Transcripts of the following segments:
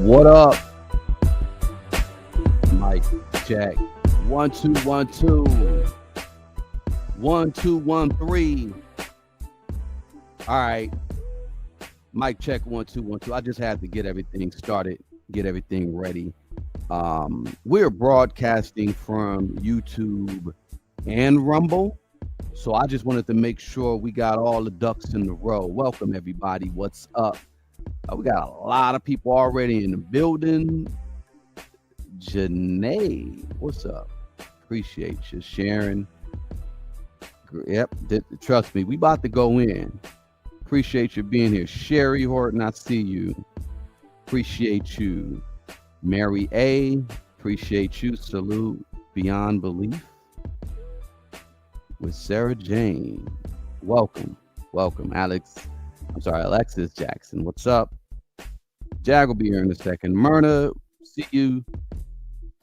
What up? Mike check. 1 2 1 2 1 2 1 3. All right. Mic check 1 2 1 2. I just had to get everything started, get everything ready. We're broadcasting from YouTube and Rumble. So I just wanted to make sure we got all the ducks in the row. Welcome everybody. What's up? We got a lot of people already in the building. Janee, what's up? Appreciate you sharing. Yep, trust me, we about to go in. Appreciate you being here. Sherry Horton, I see you. Appreciate you. Mary A, appreciate you. Salute beyond belief. With Sarah Jane. Welcome. Alexis Jackson. What's up? Jag will be here in a second. Myrna, see you.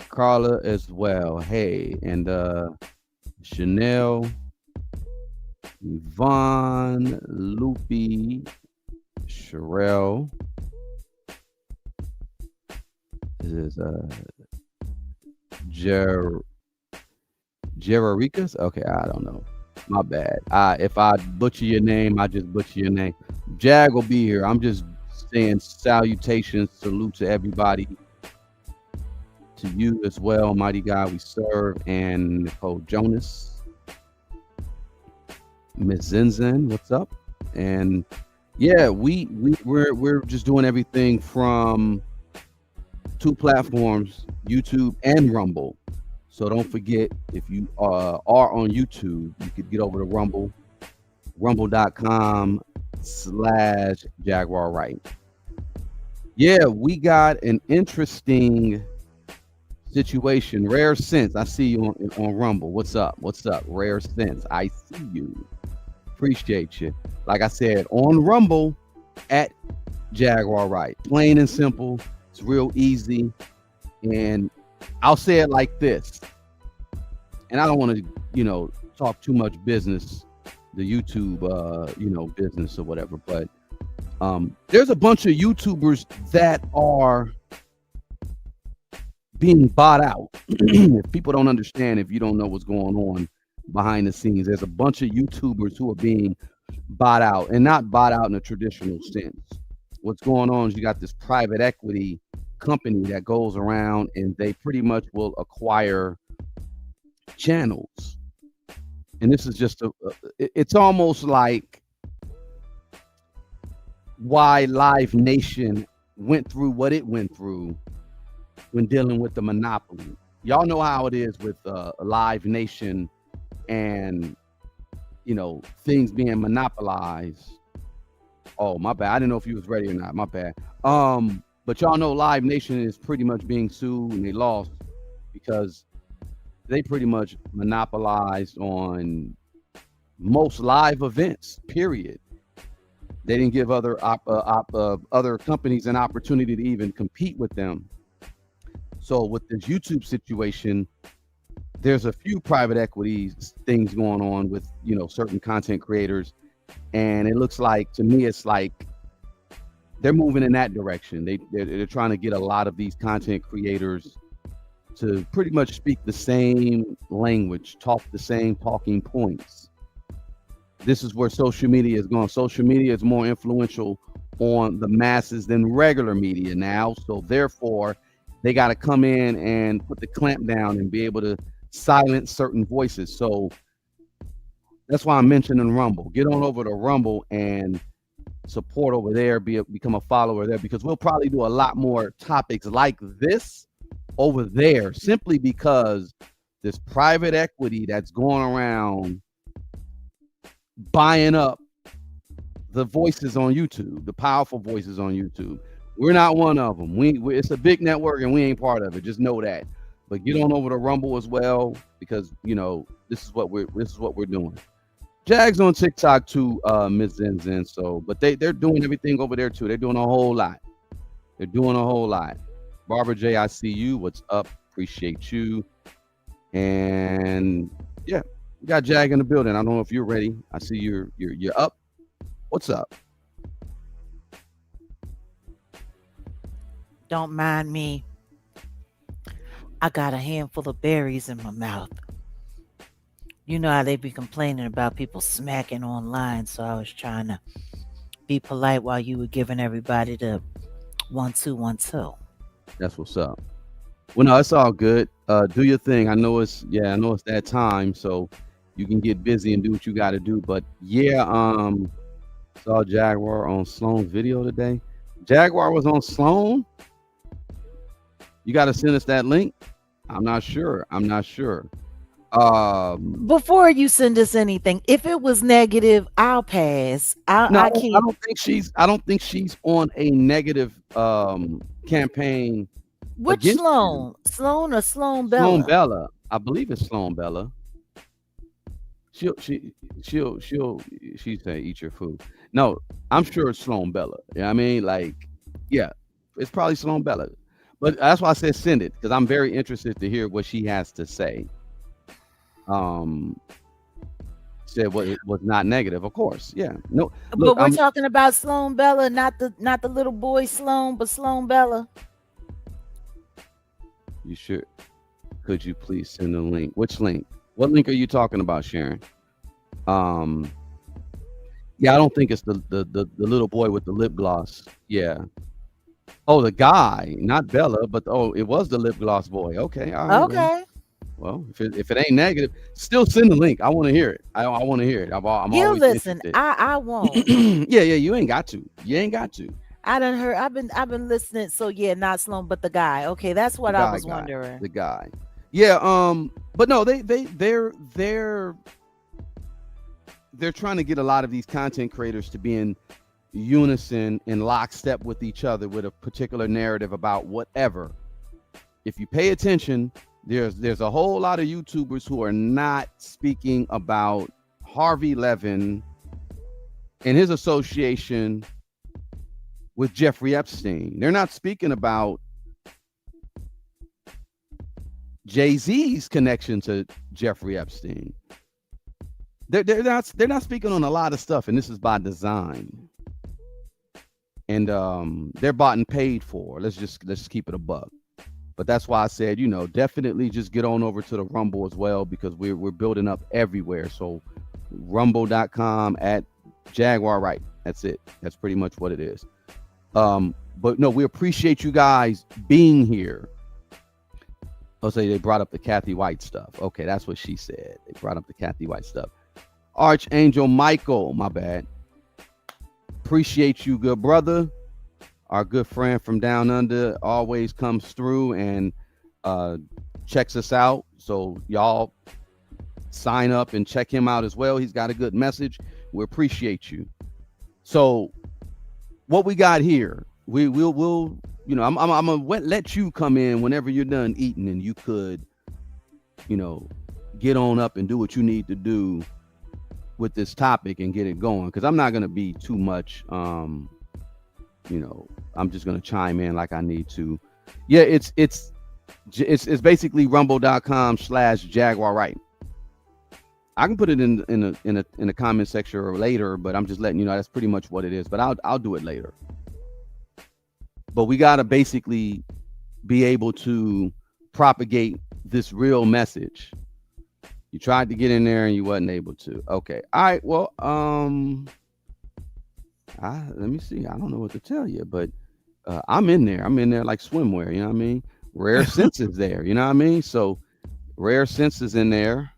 Carla as well. Hey, and Chanel, Yvonne, Loopy, Sherelle. This is Jerarikas? Okay, I don't know. My bad. If I butcher your name, I just butcher your name. Jag will be here. I'm just saying salutations, salute to everybody. To you as well, mighty God we serve, and Nicole Jonas. Miss Zinzin, what's up? And yeah, we're just doing everything from 2 platforms, YouTube and Rumble. So don't forget, if you are on YouTube, you could get over to Rumble, rumble.com/Jaguar Wright. Yeah, we got an interesting situation. Rare Sense, I see you on Rumble. What's up? Rare Sense, I see you. Appreciate you. Like I said, on Rumble at Jaguar Wright. Plain and simple. It's real easy. And I'll say it like this, and I don't want to, talk too much business, the YouTube, business or whatever, but there's a bunch of YouTubers that are being bought out. If people don't understand, if you don't know what's going on behind the scenes, there's a bunch of YouTubers who are being bought out, and not bought out in a traditional sense. What's going on is you got this private equity company that goes around and they pretty much will acquire channels. And this is just it's almost like why Live Nation went through what it went through when dealing with the monopoly. Y'all know how it is with Live Nation and things being monopolized. Oh, my bad. I didn't know if you was ready or not. My bad. But y'all know Live Nation is pretty much being sued, and they lost because they pretty much monopolized on most live events, period. They didn't give other companies an opportunity to even compete with them. So with this YouTube situation, there's a few private equity things going on with, certain content creators. And it looks like, to me, it's like they're moving in that direction. They're trying to get a lot of these content creators to pretty much speak the same language, talk the same talking points. This is where social media is going. Social media is more influential on the masses than regular media now. So therefore, they got to come in and put the clamp down and be able to silence certain voices. So that's why I'm mentioning Rumble. Get on over to Rumble and support over there, become a follower there, because we'll probably do a lot more topics like this over there, simply because this private equity that's going around buying up the voices on YouTube, the powerful voices on YouTube. We're not one of them. It's a big network and we ain't part of it. Just know that. But get on over to Rumble as well, because this is what we're doing. Jag's on TikTok too, Ms. Zinzin. So, but they're doing everything over there too. They're doing a whole lot. Barbara J, I see you. What's up? Appreciate you. And yeah, we got Jag in the building. I don't know if you're ready. I see you're up. What's up? Don't mind me. I got a handful of berries in my mouth. You know how they be complaining about people smacking online, so I was trying to be polite while you were giving everybody the 1 2 1 2. That's what's up. Well, no, it's all good. Do your thing. I know it's that time, so you can get busy and do what you got to do. But yeah, saw Jaguar on Sloan's video today. Jaguar was on Sloan. You got to send us that link. I'm not sure. I'm not sure. Um, Before you send us anything, if it was negative, I'll pass. no, I I can't. don't think she's. I don't think she's on a negative campaign Which against you. Sloan? Sloan or Sloan Sloan Bella? Bella, I believe it's Sloan Bella. She'll she she say eat your food. No, I'm sure it's Sloan Bella. You know what I mean? Like, yeah, it's probably Sloan Bella. But that's why I said send it because I'm very interested to hear what she has to say. Um, said what it was not negative, of course. Yeah. No, look, But we're talking about Sloan Bella, not the little boy Sloan, but Sloan Bella. you sure? Could you please send a link? Which link? What link are you talking about, Sharon? Um, yeah, I don't think it's the little boy with the lip gloss. Yeah. Oh, the guy, not Bella, but oh, it was the lip gloss boy. Okay, all right. Okay. Well, if it ain't negative, still send the link. I want to hear it. I want to hear it. I'm He'll always listen. interested. I won't. Yeah, yeah. You ain't got to. You ain't got to. I done heard. I've been listening. So yeah, not Sloan, but the guy. Okay, that's The what I guy, was wondering. the guy. Yeah. But no, they're trying to get a lot of these content creators to be in unison in lockstep with each other with a particular narrative about whatever. If you pay attention, there's a whole lot of YouTubers who are not speaking about Harvey Levin and his association with Jeffrey Epstein. They're not speaking about Jay-Z's connection to Jeffrey Epstein. They're not speaking on a lot of stuff, and this is by design. And they're bought and paid for. Let's keep it a buck. But that's why I said, definitely just get on over to the Rumble as well because we're building up everywhere. So rumble.com at Jaguar Wright. That's it. That's pretty much what it is. But no, we appreciate you guys being here. I'll say they brought up the Kathy White stuff. Okay, that's what she said. They brought up the Kathy White stuff. Archangel Michael, my bad. Appreciate you, good brother. Our good friend from down under always comes through and checks us out. So y'all sign up and check him out as well. He's got a good message. We appreciate you. So what we got here, we'll I'm gonna let you come in whenever you're done eating and you could, get on up and do what you need to do with this topic and get it going because I'm not gonna be too much I'm just gonna chime in like I need to. Yeah, it's basically rumble.com/Jaguar Wright. I can put it in a comment section or later, but I'm just letting you know that's pretty much what it is. But I'll do it later. But we gotta basically be able to propagate this real message. You tried to get in there and you wasn't able to. Okay. All right. Well, let me see. I don't know what to tell you, but I'm in there. I'm in there like swimwear. You know what I mean? Rare senses there. You know what I mean? So rare senses in there.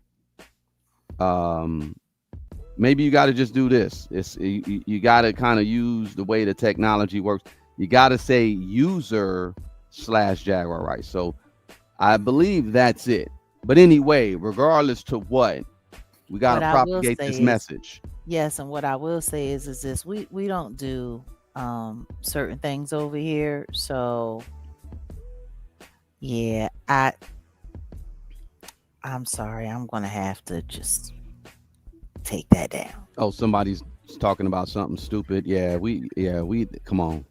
Maybe you got to just do this. You got to kind of use the way the technology works. You got to say user/Jaguar Wright. So I believe that's it. But anyway, regardless to what, we got to propagate this message. Yes, and what I will say is this: we don't do certain things over here. So yeah, I'm sorry. I'm gonna have to just take that down. Oh, somebody's talking about something stupid. Yeah, we come on.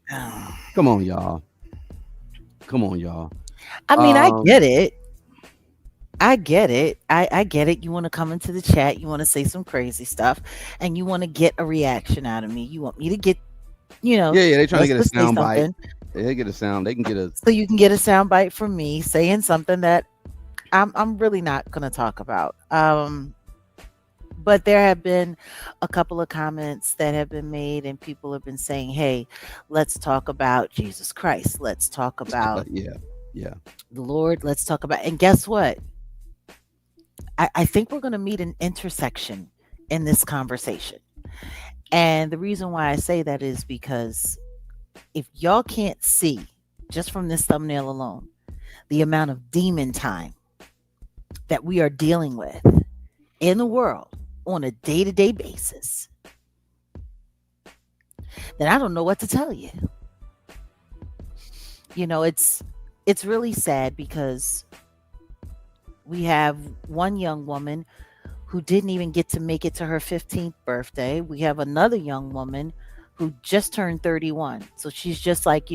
Come on, y'all. Come on, y'all. I mean, I get it. I get it. I get it. You want to come into the chat, you want to say some crazy stuff, and you want to get a reaction out of me. You want me to get, Yeah, they're trying to get a sound bite. They get a sound. They can get a So you can get a sound bite from me saying something that I'm really not going to talk about. But there have been a couple of comments that have been made, and people have been saying, "Hey, let's talk about Jesus Christ. Let's talk about yeah, yeah. the Lord. Let's talk about." And guess what? I think we're going to meet an intersection in this conversation. And the reason why I say that is because if y'all can't see just from this thumbnail alone the amount of demon time that we are dealing with in the world on a day-to-day basis, then I don't know what to tell you. It's really sad because we have one young woman who didn't even get to make it to her 15th birthday. We have another young woman who just turned 31. So she's just like,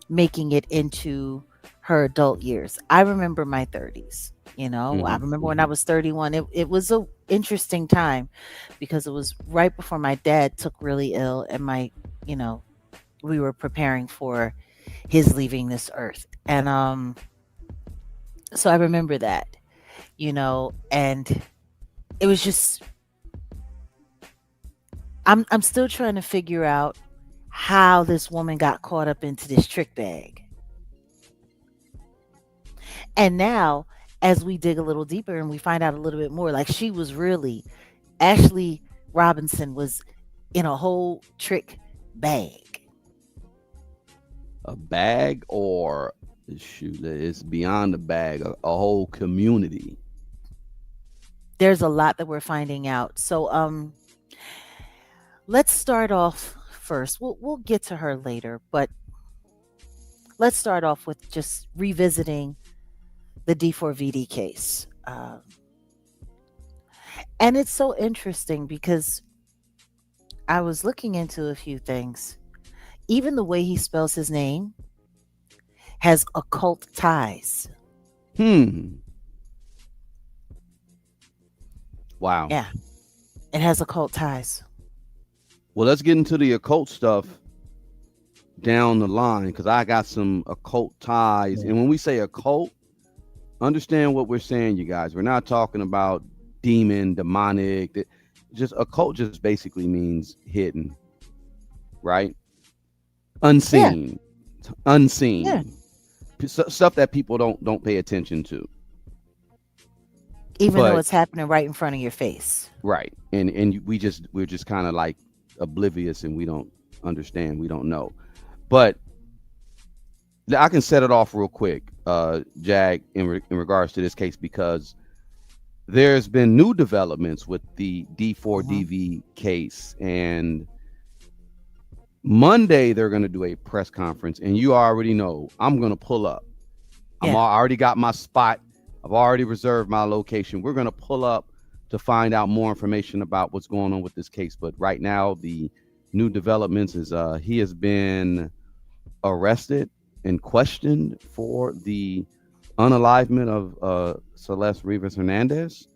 making it into her adult years. I remember my 30s. I remember when I was 31. It was a interesting time because it was right before my dad took really ill, and we were preparing for his leaving this earth. And so I remember that, and it was just I'm still trying to figure out how this woman got caught up into this trick bag. And now, as we dig a little deeper and we find out a little bit more, like she was really, Ashley Robinson was in a whole trick bag. A bag, or shoot, it's beyond the bag. A whole community. There's a lot that we're finding out. So, let's start off first. We'll get to her later, but let's start off with just revisiting the D4VD case. And it's so interesting because I was looking into a few things. Even the way he spells his name has occult ties. Wow. Yeah, it has occult ties. Well, let's get into the occult stuff down the line, because I got some occult ties. And when we say occult, understand what we're saying, you guys. We're not talking about demon, demonic. Just occult just basically means hidden, right? Unseen, Yeah. unseen. Stuff that people don't pay attention to. Even though it's happening right in front of your face. Right. And we're just kind of like oblivious, and we don't understand, we don't know. But I can set it off real quick, Jag, in regards to this case, because there's been new developments with the D4DV case, and Monday they're going to do a press conference, and you already know I'm going to pull up. I already got my spot. I've already reserved my location. We're going to pull up to find out more information about what's going on with this case. But right now, the new developments is he has been arrested and questioned for the unalivement of Celeste Rivas Hernandez.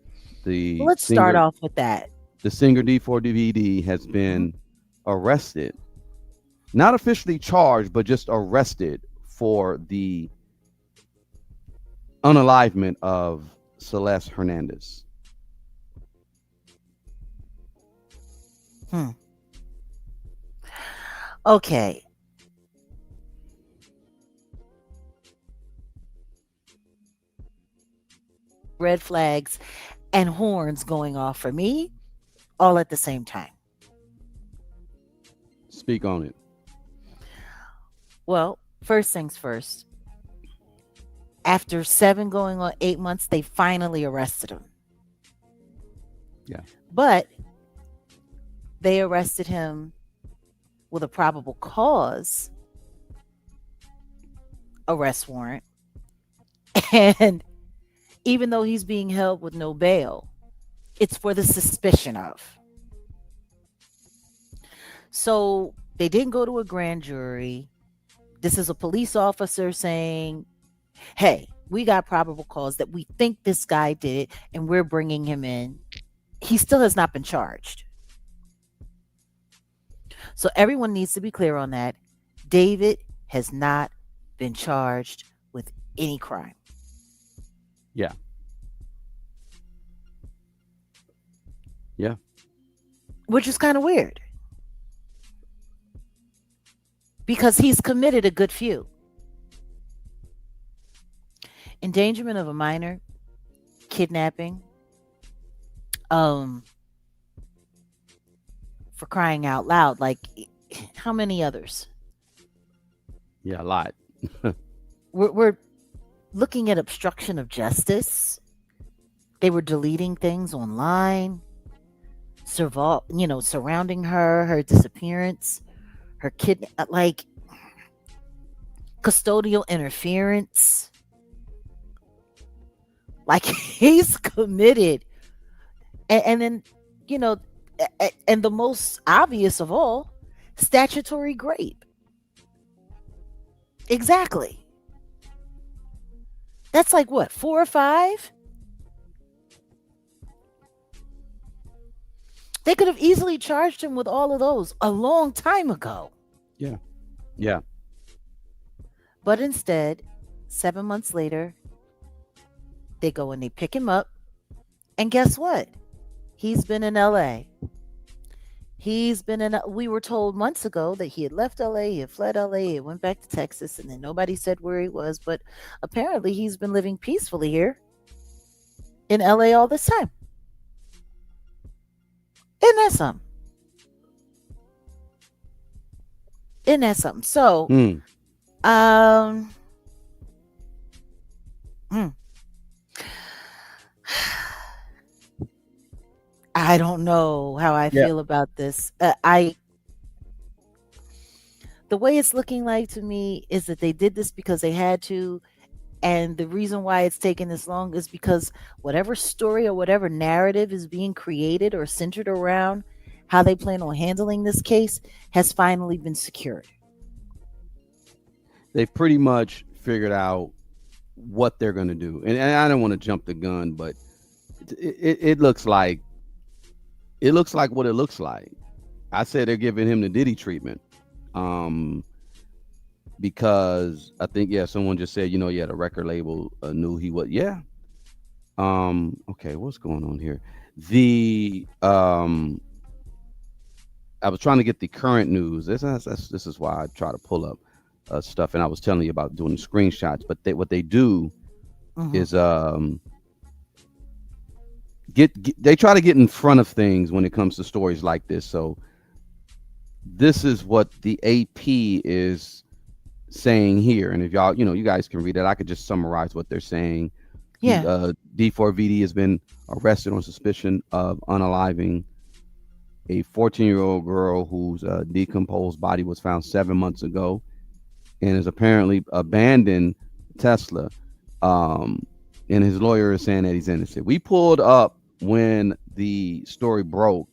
Let's start off with that. The singer D4VD has been arrested, not officially charged, but just arrested for the unalivement of Celeste Hernandez. Okay. Red flags and horns going off for me all at the same time. Speak on it. Well, first things first. After 7 going on 8 months, they finally arrested him. Yeah. But they arrested him with a probable cause arrest warrant. And even though he's being held with no bail, it's for the suspicion of. So they didn't go to a grand jury. This is a police officer saying, hey, we got probable cause that we think this guy did it, and we're bringing him in. He still has not been charged. So everyone needs to be clear on that. David has not been charged with any crime, Yeah. Yeah. which is kind of weird because he's committed a good few. Endangerment of a minor, kidnapping, um, for crying out loud. Like, how many others? Yeah. A lot. We're looking at obstruction of justice. They were deleting things online, surrounding her disappearance, her kid, like custodial interference. Like he's committed, and then you know, and the most obvious of all, statutory grape. Exactly. That's like what, 4 or 5? They could have easily charged him with all of those a long time ago. Yeah. Yeah. But instead, 7 months later, they go and they pick him up. And guess what? He's been in LA. We were told months ago that he had left LA, he had fled LA, he went back to Texas, and then nobody said where he was. But apparently, he's been living peacefully here in LA all this time. Isn't that something? Isn't that something? So, um, I don't know how I Yeah. feel about this. The way it's looking like to me is that they did this because they had to, and the reason why it's taken this long is because whatever story or whatever narrative is being created or centered around how they plan on handling this case has finally been secured. They've pretty much figured out what they're going to do, and I don't want to jump the gun, but it looks like what it looks like. I said they're giving him the Diddy treatment, because I think someone just said the record label knew he was okay, what's going on here? The I was trying to get the current news. This is why I try to pull up stuff, and I was telling you about doing the screenshots. But what they do is they try to get in front of things when it comes to stories like this. So this is what the AP is saying here, and if y'all you guys can read it, I could just summarize what they're saying. Yeah. D4VD has been arrested on suspicion of unaliving a 14-year-old girl whose decomposed body was found 7 months ago, and has apparently abandoned Tesla. And his lawyer is saying that he's innocent. We pulled up when the story broke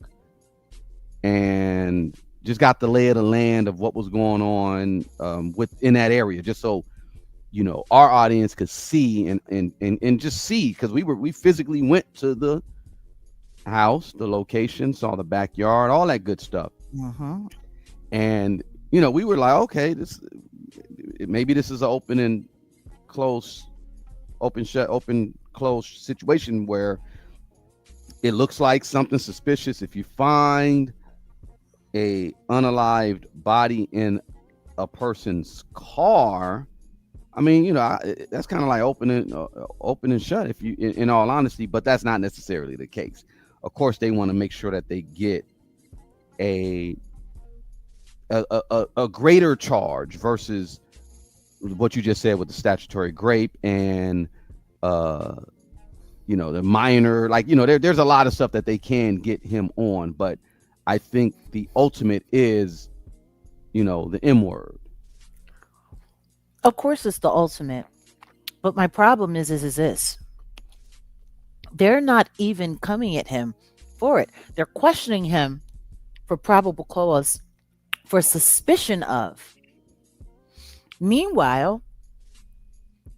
and just got the lay of the land of what was going on within that area, just so our audience could see and just see, because we physically went to the house, the location, saw the backyard, all that good stuff. And we were like, okay, maybe this is an open and close, open shut, open close situation where it looks like something suspicious. If you find a unalived body in a person's car, I mean, that's kind of like open and shut, if you, in all honesty, but that's not necessarily the case. Of course, they want to make sure that they get a greater charge versus what you just said with the statutory grape and the minor, like there's a lot of stuff that they can get him on, but I think the ultimate is the M word. Of course, it's the ultimate. But my problem is this. They're not even coming at him for it. They're questioning him for probable cause, for suspicion of. Meanwhile,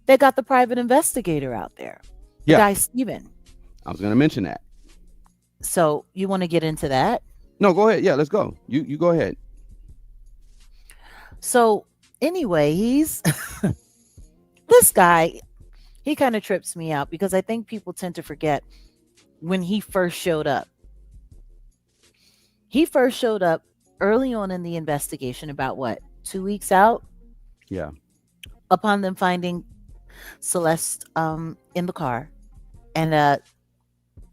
they got the private investigator out there. The guy, Steven. I was going to mention that. So you want to get into that? No, go ahead. Yeah, let's go. You go ahead. So Anyway, he's this guy, he kind of trips me out because I think people tend to forget when he first showed up. He first showed up early on in the investigation, about what, 2 weeks out, Yeah. upon them finding Celeste in the car. And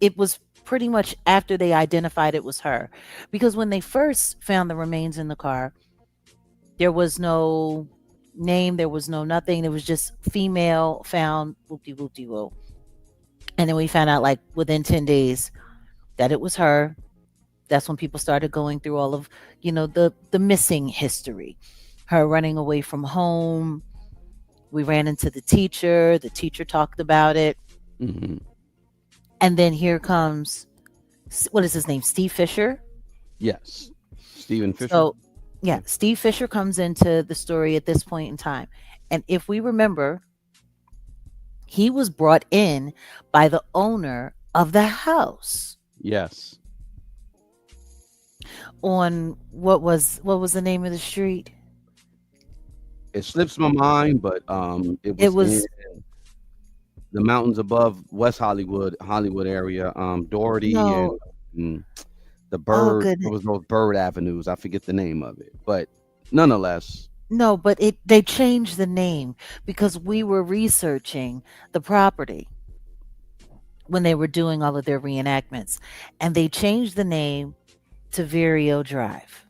it was pretty much after they identified it was her. Because when they first found the remains in the car, there was no name, there was no nothing. It was just female found, whoopty whoopty whoop. And then we found out like within 10 days that it was her. That's when people started going through all of, the missing history. Her running away from home. We ran into the teacher. The teacher talked about it. Hmm. And then here comes, what is his name? Steve Fisher. Yes. Stephen Fisher. So, yeah, Steve Fisher comes into the story at this point in time. And if we remember, he was brought in by the owner of the house Yes. on what was the name of the street? It slips my mind, but it It was in was the mountains above West Hollywood area. Doherty and no, mm, the oh bird. There goodness. was those bird avenues. I forget the name of it, but nonetheless, No, but they changed the name because we were researching the property when they were doing all of their reenactments, and they changed the name to Vireo Drive.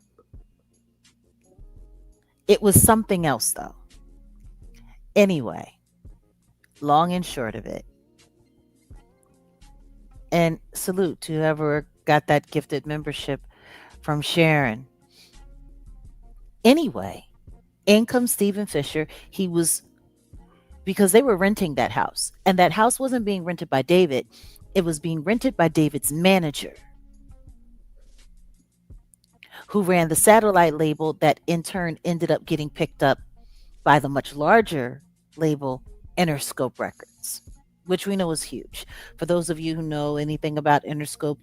It was something else though. Anyway, long and short of it, and salute to whoever got that gifted membership from Sharon. Anyway, in comes Stephen Fisher. He was, because they were renting that house, and that house wasn't being rented by David. It was being rented by David's manager, who ran the satellite label that in turn ended up getting picked up by the much larger label Interscope Records, which we know is huge. For those of you who know anything about Interscope,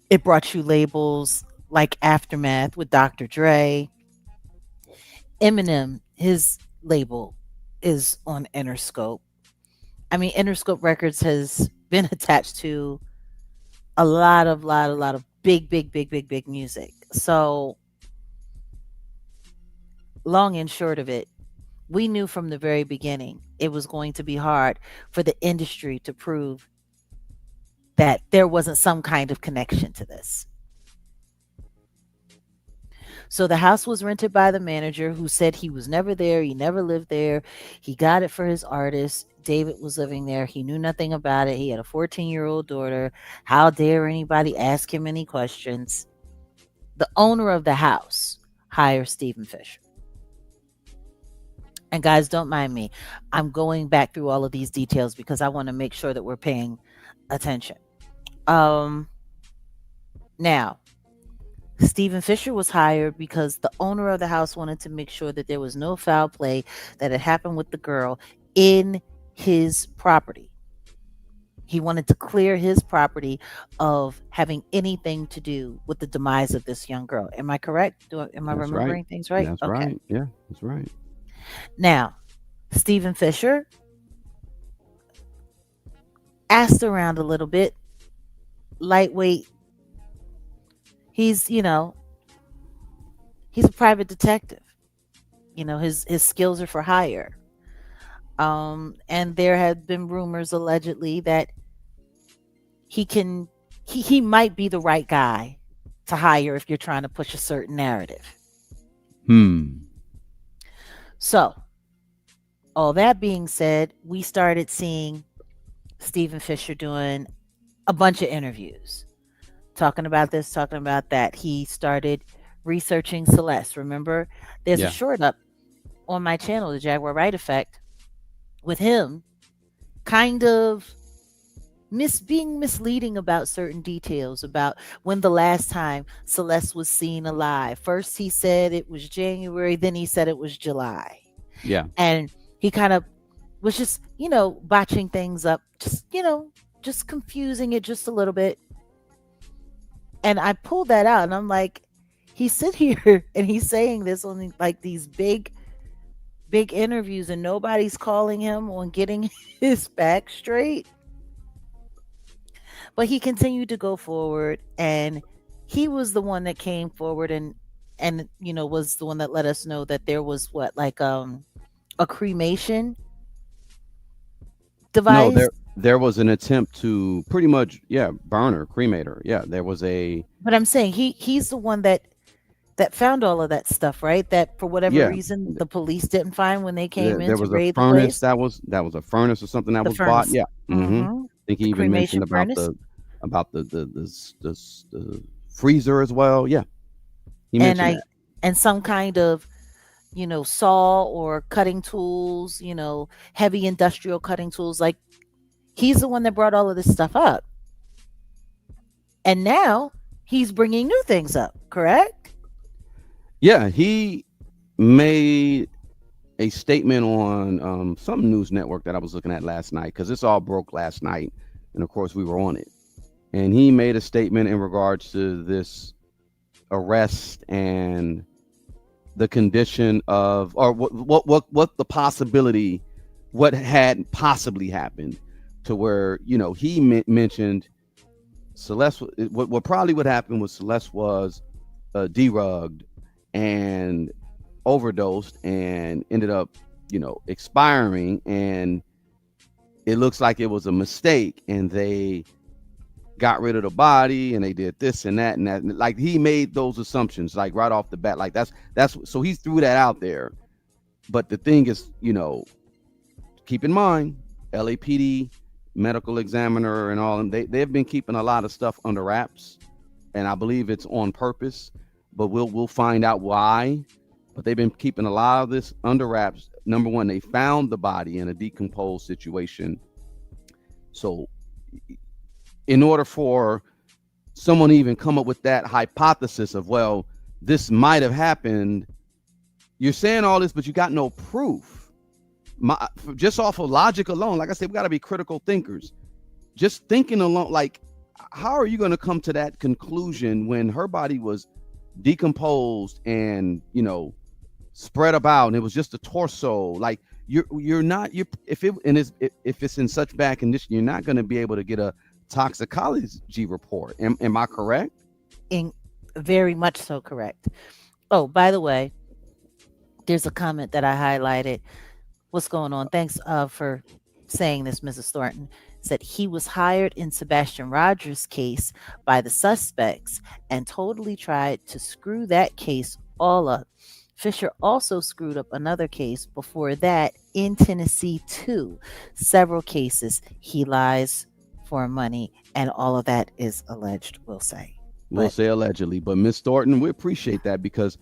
it brought you labels like Aftermath with Dr. Dre. Eminem, his label is on Interscope. I mean, Interscope Records has been attached to a lot of big, big, big, big, big music. So, long and short of it, we knew from the very beginning it was going to be hard for the industry to prove that there wasn't some kind of connection to this. So the house was rented by the manager, who said he was never there, he never lived there. He got it for his artist. David was living there. He knew nothing about it. He had a 14-year-old daughter. How dare anybody ask him any questions? The owner of the house hires Stephen Fisher. And guys, don't mind me. I'm going back through all of these details because I want to make sure that we're paying attention. Um Now, Stephen Fisher was hired because the owner of the house wanted to make sure that there was no foul play that had happened with the girl in his property. He wanted to clear his property of having anything to do with the demise of this young girl. Am I correct? Am I that's right. remembering things right? That's Okay. right. Yeah, that's right. Now, Stephen Fisher asked around a little bit, lightweight. He's, he's a private detective. His skills are for hire. And there had been rumors allegedly that he might be the right guy to hire if you're trying to push a certain narrative. Hmm. So, all that being said, we started seeing Stephen Fisher doing a bunch of interviews, talking about this, talking about that. He started researching Celeste. Remember, there's a Yeah. short up on my channel, the Jaguar Wright effect, with him kind of being misleading about certain details about when the last time Celeste was seen alive. First he said it was January, then he said it was July. Yeah. And he kind of was just, botching things up, just confusing it just a little bit. And I pulled that out and I'm like, He sit here and he's saying this on like these big interviews, and nobody's calling him on getting his back straight. But he continued to go forward, and he was the one that came forward and was the one that let us know that there was what, like, a cremation No, device. there was an attempt to pretty much, yeah, burn her, cremate her. Yeah, there was a, But I'm saying he's the one that found all of that stuff, right? That for whatever yeah, reason the police didn't find when they came in there to was a raid the furnace place. that was a furnace or something that The was bought. furnace. Yeah. I Mm-hmm. think he The even mentioned cremation furnace. about the freezer as well. Yeah, he And mentioned I that. and some kind of, saw or cutting tools, heavy industrial cutting tools. Like, he's the one that brought all of this stuff up. And now he's bringing new things up, correct? Yeah, he made a statement on some news network that I was looking at last night because this all broke last night, and of course we were on it. And he made a statement in regards to this arrest and the condition of, or what the possibility, what had possibly happened, to where he mentioned Celeste. What probably would happen was Celeste was derugged and overdosed and ended up expiring, and it looks like it was a mistake, and they got rid of the body and they did this and that and that. Like, he made those assumptions like right off the bat. Like, that's so he threw that out there. But the thing is, keep in mind, LAPD, medical examiner, and all them, they've been keeping a lot of stuff under wraps, and I believe it's on purpose. But we'll find out why. But they've been keeping a lot of this under wraps. Number one, they found the body in a decomposed situation. So, in order for someone to even come up with that hypothesis of, well, this might have happened, you're saying all this, but you got no proof. Just off of logic alone, like I said, we got to be critical thinkers. Just thinking alone, like, how are you going to come to that conclusion when her body was decomposed and spread about, and it was just a torso? Like, you're not, you if it's in such bad condition, you're not going to be able to get a toxicology report. Am I correct? In Very much so correct. Oh, by the way, there's a comment that I highlighted. What's going on? Thanks for saying this, Mrs. Thornton. Said he was hired in Sebastian Rogers' case by the suspects and totally tried to screw that case all up. Fisher also screwed up another case before that in Tennessee, too. Several cases. He lies for money, and all of that is alleged, we'll say. We'll But say allegedly, but Miss Thornton, we appreciate that, because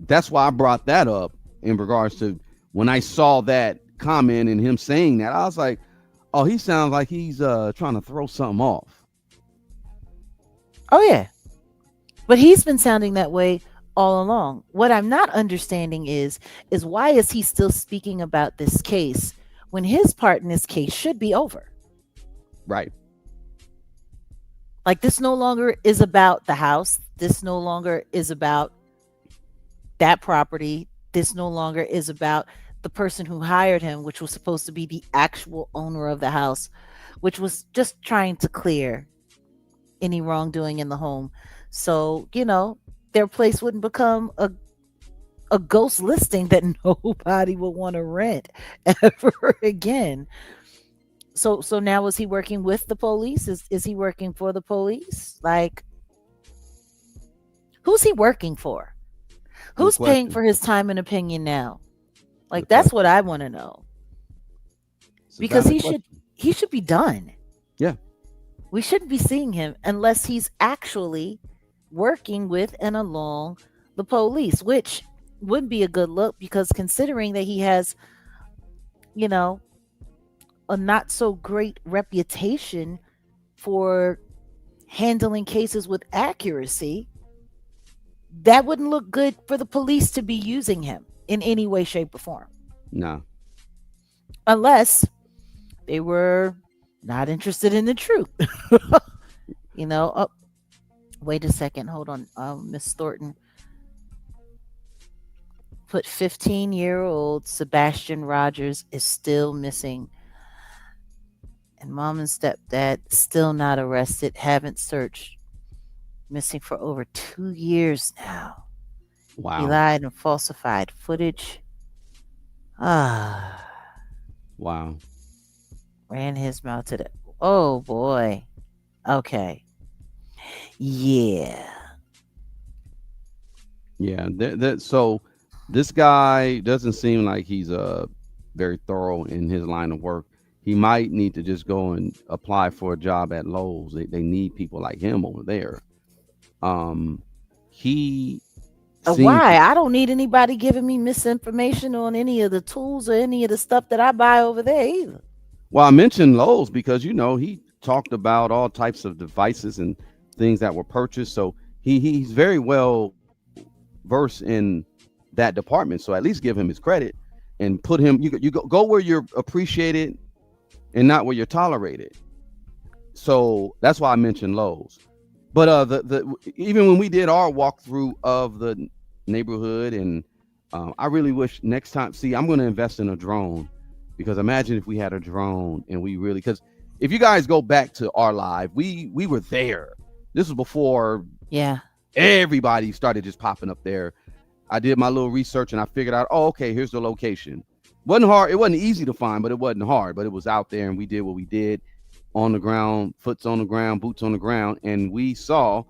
that's why I brought that up in regards to when I saw that comment and him saying that. I was like, oh, he sounds like he's trying to throw something off. oh yeah, but he's been sounding that way all along. What I'm not understanding is why is he still speaking about this case when his part in this case should be over? Right. Like, this no longer is about the house. This no longer is about that property. This no longer is about the person who hired him, which was supposed to be the actual owner of the house, which was just trying to clear any wrongdoing in the home. So, their place wouldn't become a ghost listing that nobody would want to rent ever again. So now, is he working with the police? Is he working for the police? Like, who's he working for? Good Who's paying question. for his time and opinion now? Like, Good that's what question. I want to know. It's a Because valid question. he should be done. Yeah. We shouldn't be seeing him unless he's actually working with and along the police, which would be a good look, because considering that he has, you know, a not so great reputation for handling cases with accuracy, that wouldn't look good for the police to be using him in any way, shape, or form. Nah. Unless they were not interested in the truth. Oh, wait a second. Hold on, Miss Thornton. put 15-year-old Sebastian Rogers is still missing, and mom and stepdad still not arrested, haven't searched, missing for over 2 years now. He Wow. lied and falsified footage. Ah, Wow. ran his mouth to the. Oh boy. Okay. Yeah. Yeah. So this guy doesn't seem like he's very thorough in his line of work. He might need to just go and apply for a job at Lowe's. They need people like him over there. Um, he seems Why? I don't need anybody giving me misinformation on any of the tools or any of the stuff that I buy over there either. well. I mentioned Lowe's because he talked about all types of devices and things that were purchased. So he's very well versed in that department. So at least give him his credit and put him. You go where you're appreciated and not where you're tolerated. So that's why I mentioned Lowe's. But the even when we did our walkthrough of the neighborhood, and I really wish next time. See, I'm going to invest in a drone, because imagine if we had a drone and we really, because if you guys go back to our live, we were there. This was before Yeah. everybody started just popping up there. I did my little research and I figured out, oh, okay, here's the location. Wasn't hard. It wasn't easy to find, but it wasn't hard. But it was out there, and we did what we did on the ground, foots on the ground, boots on the ground, and we saw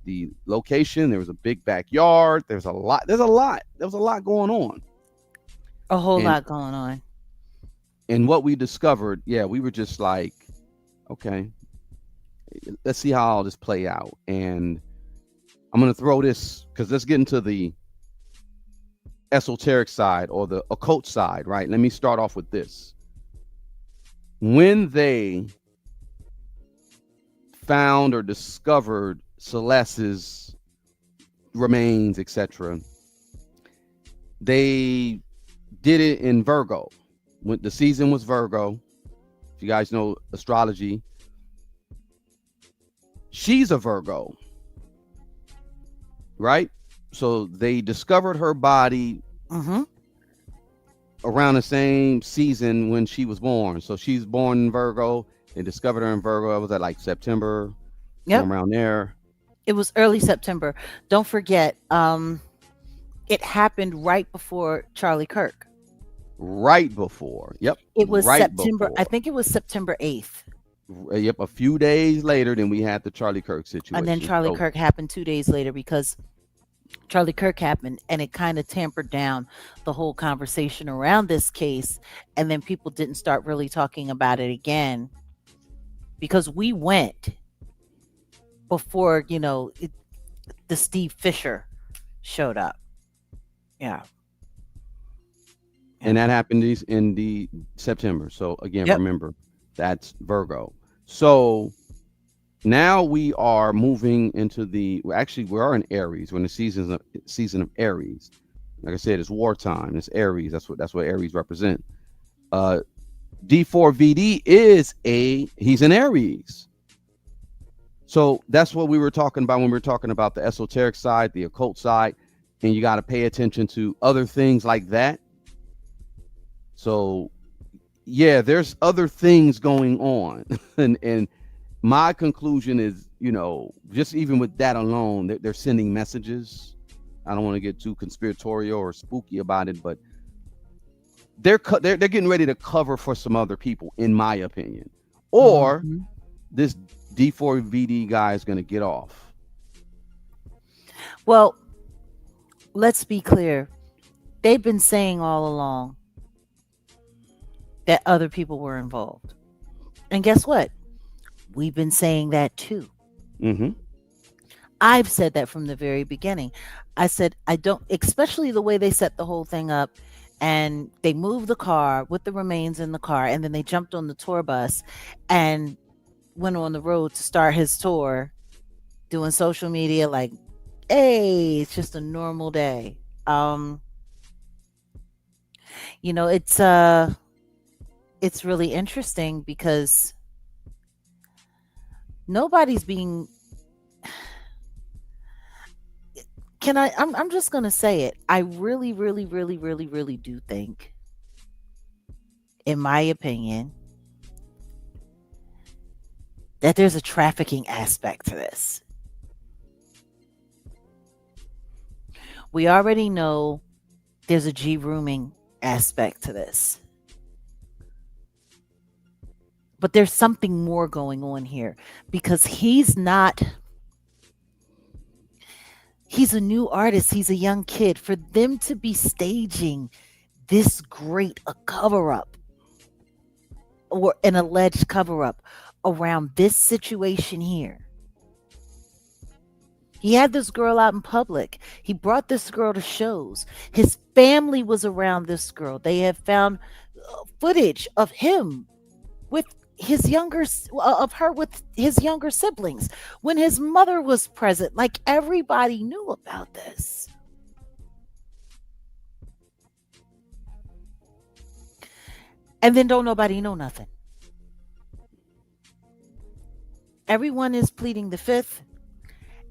the location. There was a big backyard. There was a lot going on. A whole And lot going on. what we discovered, yeah, we were just like, okay, let's see how all this play out. And I'm gonna throw this, because let's get into the esoteric side or the occult side, right? Let me start off with this. When they found or discovered Celeste's remains, etc., they did it in Virgo. When the season was Virgo, if you guys know astrology, she's a Virgo, right? So they discovered her body Mm-hmm. around the same season when she was born. So she's born in Virgo. They discovered her in Virgo. It was at like September, Yep. around there. It was early September. Don't forget, it happened right before Charlie Kirk. Right before. Yep. It was Right September. I before. think it was September 8th. Yep. A few days later, then we had the Charlie Kirk And then situation. Charlie So Kirk happened 2 days later, because Charlie Kirk happened, and it kind of tampered down the whole conversation around this case. And then people didn't start really talking about it again, because we went before, the Steve Fisher showed up. Yeah. and that happened in the September. So again, Yep. remember, that's Virgo. So now we are moving into actually we are in Aries. We're in the season of Aries. Like I said, it's wartime. It's Aries. That's what Aries represent. D4VD he's an Aries. So that's what we were talking about when we were talking about the esoteric side, the occult side, and you got to pay attention to other things like that. So yeah, there's other things going on. and my conclusion is, just even with that alone, they're sending messages. I don't want to get too conspiratorial or spooky about it, but they're getting ready to cover for some other people, in my opinion. Or Mhm. this D4VD guy is going to get off. Well, let's be clear. They've been saying all along that other people were involved. And guess what? We've been saying that too. Mm-hmm. I've said that from the very beginning. I said, I don't, especially the way they set the whole thing up, and they moved the car with the remains in the car, and then they jumped on the tour bus and went on the road to start his tour, doing social media like, hey, it's just a normal day. It's really interesting, because nobody's being I'm just gonna say it. I really, really, really, really, really do think, in my opinion, that there's a trafficking aspect to this. We already know there's a G rooming aspect to this. But there's something more going on here because he's a new artist, he's a young kid. For them to be staging this great a cover up or an alleged cover up around this situation here. He had this girl out in public. He brought this girl to shows. His family was around this girl. They have found footage of him with of her with his younger siblings when his mother was present. Like, everybody knew about this. And then don't nobody know nothing. Everyone is pleading the fifth.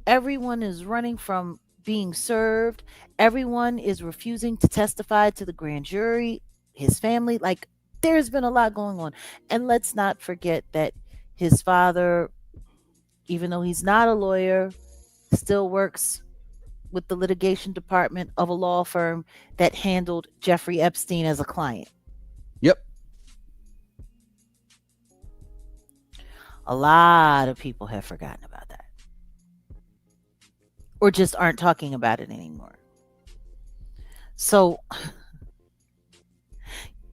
Everyone is running from being served. Everyone is refusing to testify to the grand jury, his family. Like, there's been a lot going on. And let's not forget that his father, even though he's not a lawyer, still works with the litigation department of a law firm that handled Jeffrey Epstein as a client. Yep. A lot of people have forgotten about that, or just aren't talking about it anymore. So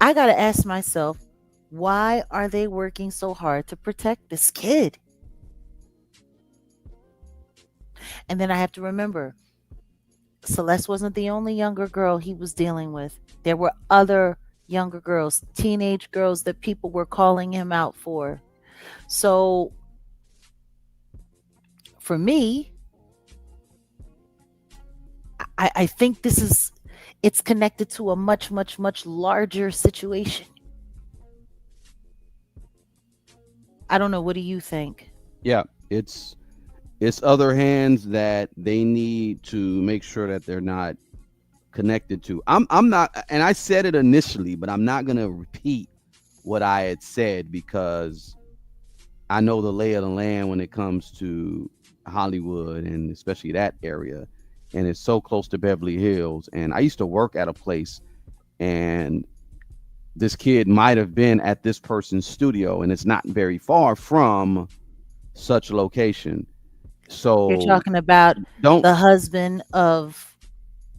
I got to ask myself, why are they working so hard to protect this kid? And then I have to remember, Celeste wasn't the only younger girl he was dealing with. There were other younger girls, teenage girls that people were calling him out for. So for me, I think it's connected to a much, much, much larger situation. I don't know. What do you think? Yeah, it's other hands that they need to make sure that they're not connected to. I'm not, and I said it initially, but I'm not gonna repeat what I had said because I know the lay of the land when it comes to Hollywood and especially that area. And it's so close to Beverly Hills. And I used to work at a place, and this kid might have been at this person's studio, and it's not very far from such a location. You're So talking about don't the husband of,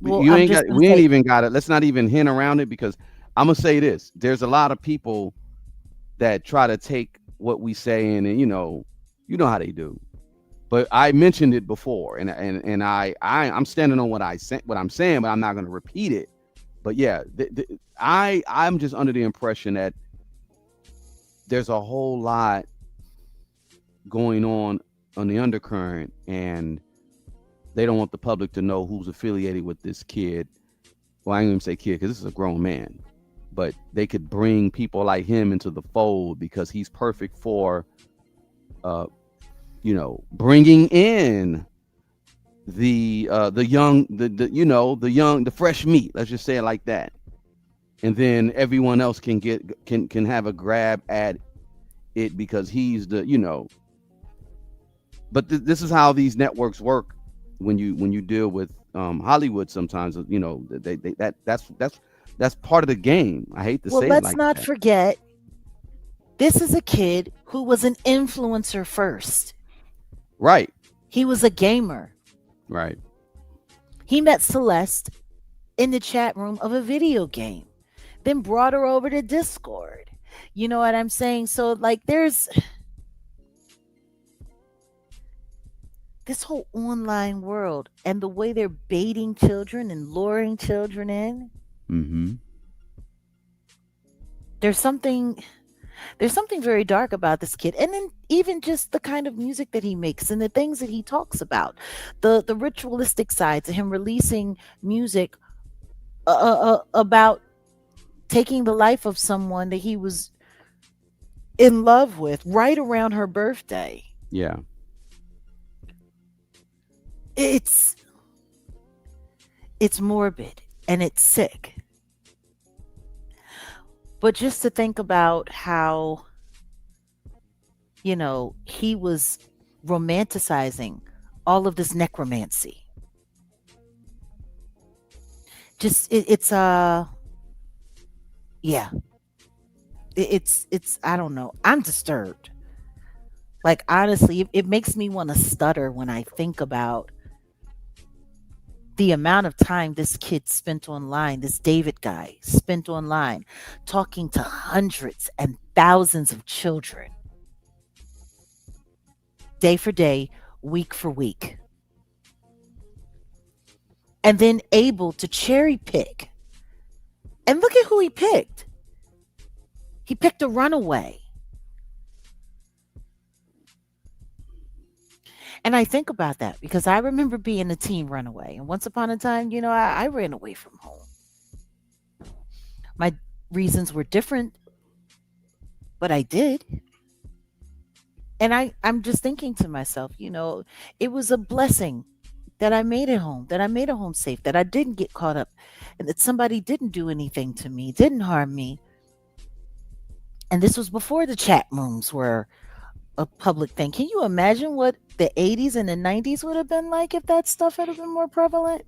well, you I'm ain't just got going to we ain't say, even got it. Let's not even hint around it because I'm gonna say this. There's a lot of people that try to take what we say and you know how they do. But I mentioned it before, and I'm standing on what I'm saying, but I'm not going to repeat it. But yeah, I'm just under the impression that there's a whole lot going on the undercurrent, and they don't want the public to know who's affiliated with this kid. Well, I ain't even say kid because this is a grown man, but they could bring people like him into the fold because he's perfect for bringing in the young, the fresh meat. Let's just say it like that, and then everyone else can have a grab at it because he's the. But this is how these networks work when you deal with Hollywood. Sometimes that's part of the game. I hate to well, say it let's like not that. forget, this is a kid who was an influencer first. Right. He was a gamer. Right. He met Celeste in the chat room of a video game, then brought her over to Discord. You know what I'm saying? So, like, there's this whole online world and the way they're baiting children and luring children in. Mm-hmm. There's something very dark about this kid, and then even just the kind of music that he makes and the things that he talks about, the ritualistic side to him releasing music about taking the life of someone that he was in love with right around her birthday. Yeah. It's It's morbid and it's sick. But just to think about how, he was romanticizing all of this necromancy. Just yeah, it's I don't know. I'm disturbed. Like honestly, it makes me want to stutter when I think about the amount of time this kid spent online, this David guy spent online talking to hundreds and thousands of children day for day, week for week, and then able to cherry pick. And look at who he picked. He picked a runaway. And I think about that because I remember being a teen runaway. And once upon a time, I ran away from home. My reasons were different, but I did. And I'm just thinking to myself, it was a blessing that I made it home, that I made it home safe, that I didn't get caught up, and that somebody didn't do anything to me, didn't harm me. And this was before the chat rooms were a public thing. Can you imagine what the 80s and the 90s would have been like if that stuff had been more prevalent?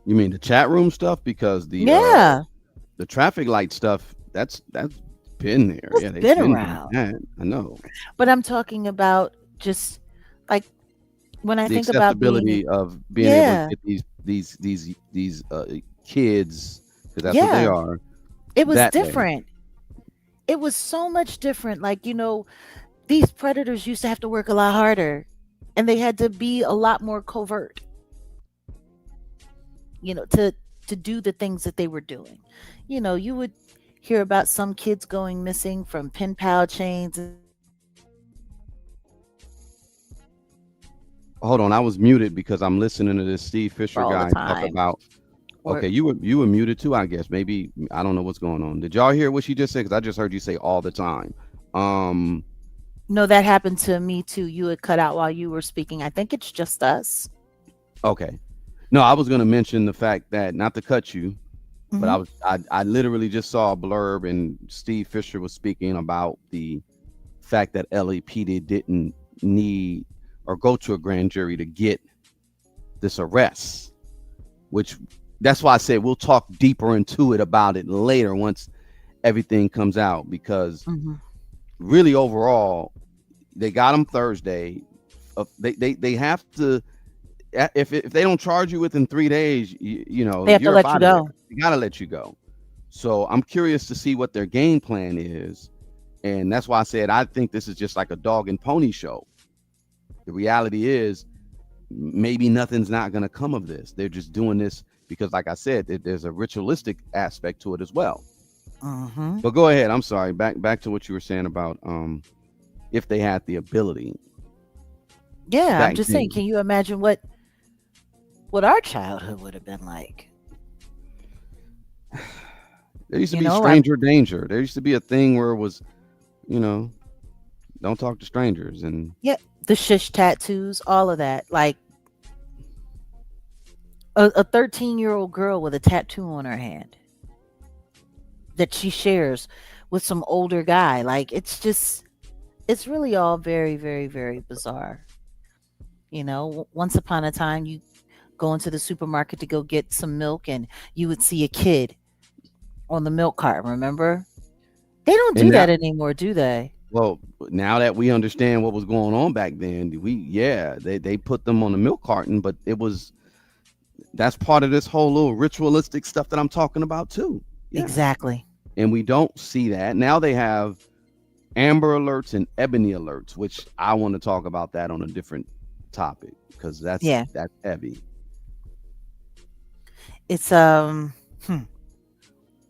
You mean the chat room stuff? Because Yeah, the traffic light stuff, that's been there. it's Yeah, they've been been doing around. that. I know. But I'm talking about just like when I The think about being, accessibility of being able to yeah, get these kids, because that's what they yeah, are, it was that way. different. It was so much different. Like, these predators used to have to work a lot harder and they had to be a lot more covert, to do the things that they were doing. You would hear about some kids going missing from pen pal chains and Hold on, I was muted because I'm listening to this Steve Fisher all the guy talk time. about. Or Okay, you were muted too, I guess. Maybe I don't know what's going on. Did y'all hear what she just said? Because I just heard you say all the time. Um, no, that happened to me too. You had cut out while you were speaking. I think it's just us. okay. No, I was going to mention the fact that, not to cut you, but Hmm. I literally just saw a blurb and Steve Fisher was speaking about the fact that LAPD didn't need or go to a grand jury to get this arrest, which that's why I said we'll talk deeper into it about it later once everything comes out, because Hmm. really overall they got him Thursday. They have to, if they don't charge you within 3 days, They have to you're up let you out of there. go. They gotta let you go. So I'm curious to see what their game plan is, and that's why I said I think this is just like a dog and pony show. The reality is maybe nothing's not gonna come of this. They're just doing this because, like I said, there's a ritualistic aspect to it as well. Hmm. But go ahead. I'm sorry. Back to what you were saying about if they had the ability Yeah, I'm back just saying, then. can you imagine what our childhood would have been like? There used to You be know, I stranger danger. There used to be a thing where it was, you know, don't talk to strangers. And Yeah, the shish tattoos, all of that. Like a 13-year-old girl with a tattoo on her hand that she shares with some older guy. Like it's really all very, very, very bizarre. Once upon a time, you go into the supermarket to go get some milk, and you would see a kid on the milk cart. Remember? They don't and do now, that anymore, do they? well, now that we understand what was going on back then, they put them on the milk carton, but that's part of this whole little ritualistic stuff that I'm talking about too. Yeah. Exactly. And we don't see that. Now they have Amber Alerts and Ebony Alerts, which I want to talk about that on a different topic because that's Yeah. that's heavy. It's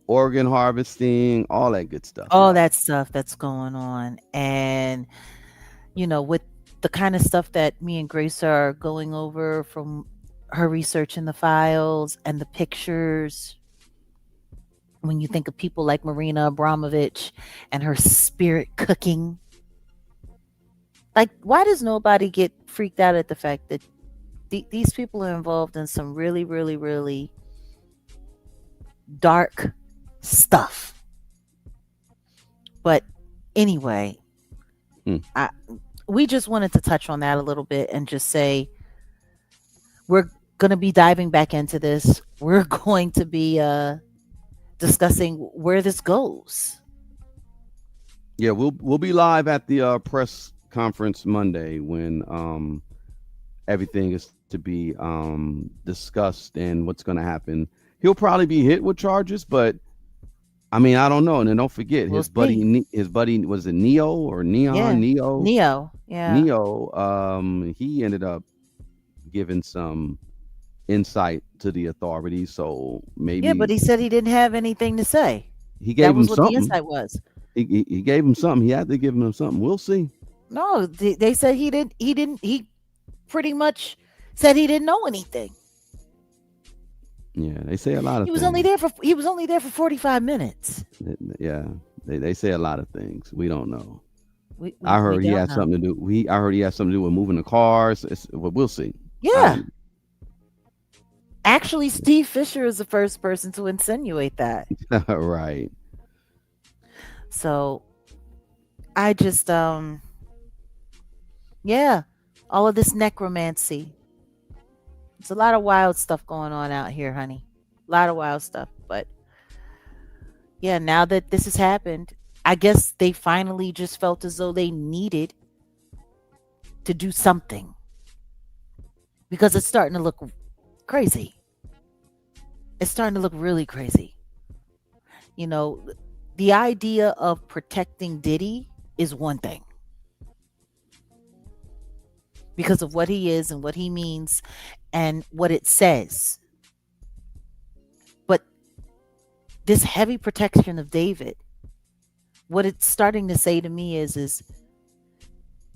Organ harvesting, all that good stuff, all y'all. that stuff that's going on. And with the kind of stuff that me and Grace are going over from her research in the files and the pictures, when you think of people like Marina Abramovich and her spirit cooking, like, why does nobody get freaked out at the fact that these people are involved in some really, really, really dark stuff. But anyway, Hmm. I we just wanted to touch on that a little bit and just say we're going to be diving back into this. We're going to be discussing where this goes. Yeah, we'll be live at the press conference Monday when everything is to be discussed and what's going to happen. He'll probably be hit with charges, but I mean, I don't know. And then don't forget We'll see. his buddy was it Neo or Neon Yeah. Neo Neo. Yeah. Neo. He ended up giving some insight to the authorities, so Yeah, but maybe he said he didn't have anything to say. he That gave him was what the something. insight was. He gave him something. He had to give him something. We'll see. No, they said he didn't. He didn't. He pretty much said he didn't know anything. Yeah, they say a lot of He was only things. there for 45 minutes. Yeah, they say a lot of things. We don't know. I We heard he don't had know. something to do. I heard he had something to do with moving the cars. Well, we'll see. I Yeah, don't. actually, Steve Fisher is the first person to insinuate that. Right. So I just yeah, all of this necromancy. It's a lot of wild stuff going on out here, honey. A lot of wild stuff. But yeah, now that this has happened, I guess they finally just felt as though they needed to do something because it's starting to look crazy. It's starting to look really crazy. You know, the idea of protecting Diddy is one thing because of what he is and what he means and what it says. But this heavy protection of David, what it's starting to say to me is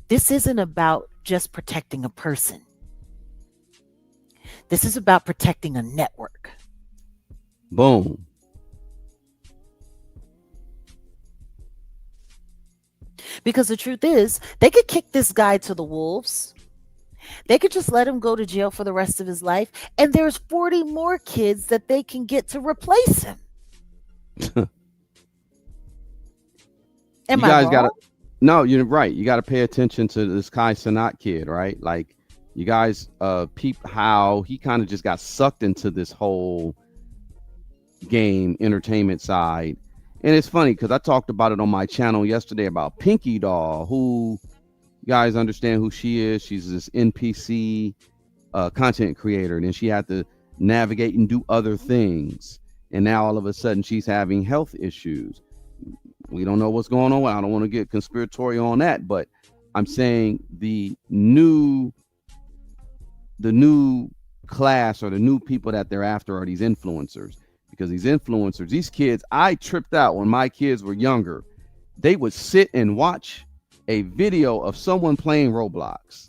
this isn't about just protecting a person. This is about protecting a network. Boom. Because the truth is, they could kick this guy to the wolves. They could just let him go to jail for the rest of his life. And there's 40 more kids that they can get to replace him. Am You I guys wrong? got to. No, you're right. You got to pay attention to this Kai Sanat kid, right? Like, you guys peep how he kind of just got sucked into this whole game entertainment side. And it's funny because I talked about it on my channel yesterday about Pinky Doll, who you guys understand who she is. She's this NPC content creator, and then she had to navigate and do other things. And now all of a sudden she's having health issues. We don't know what's going on. I don't want to get conspiratorial on that, but I'm saying the new class or the new people that they're after are these influencers. Because these influencers, these kids, I tripped out when my kids were younger. They would sit and watch a video of someone playing Roblox.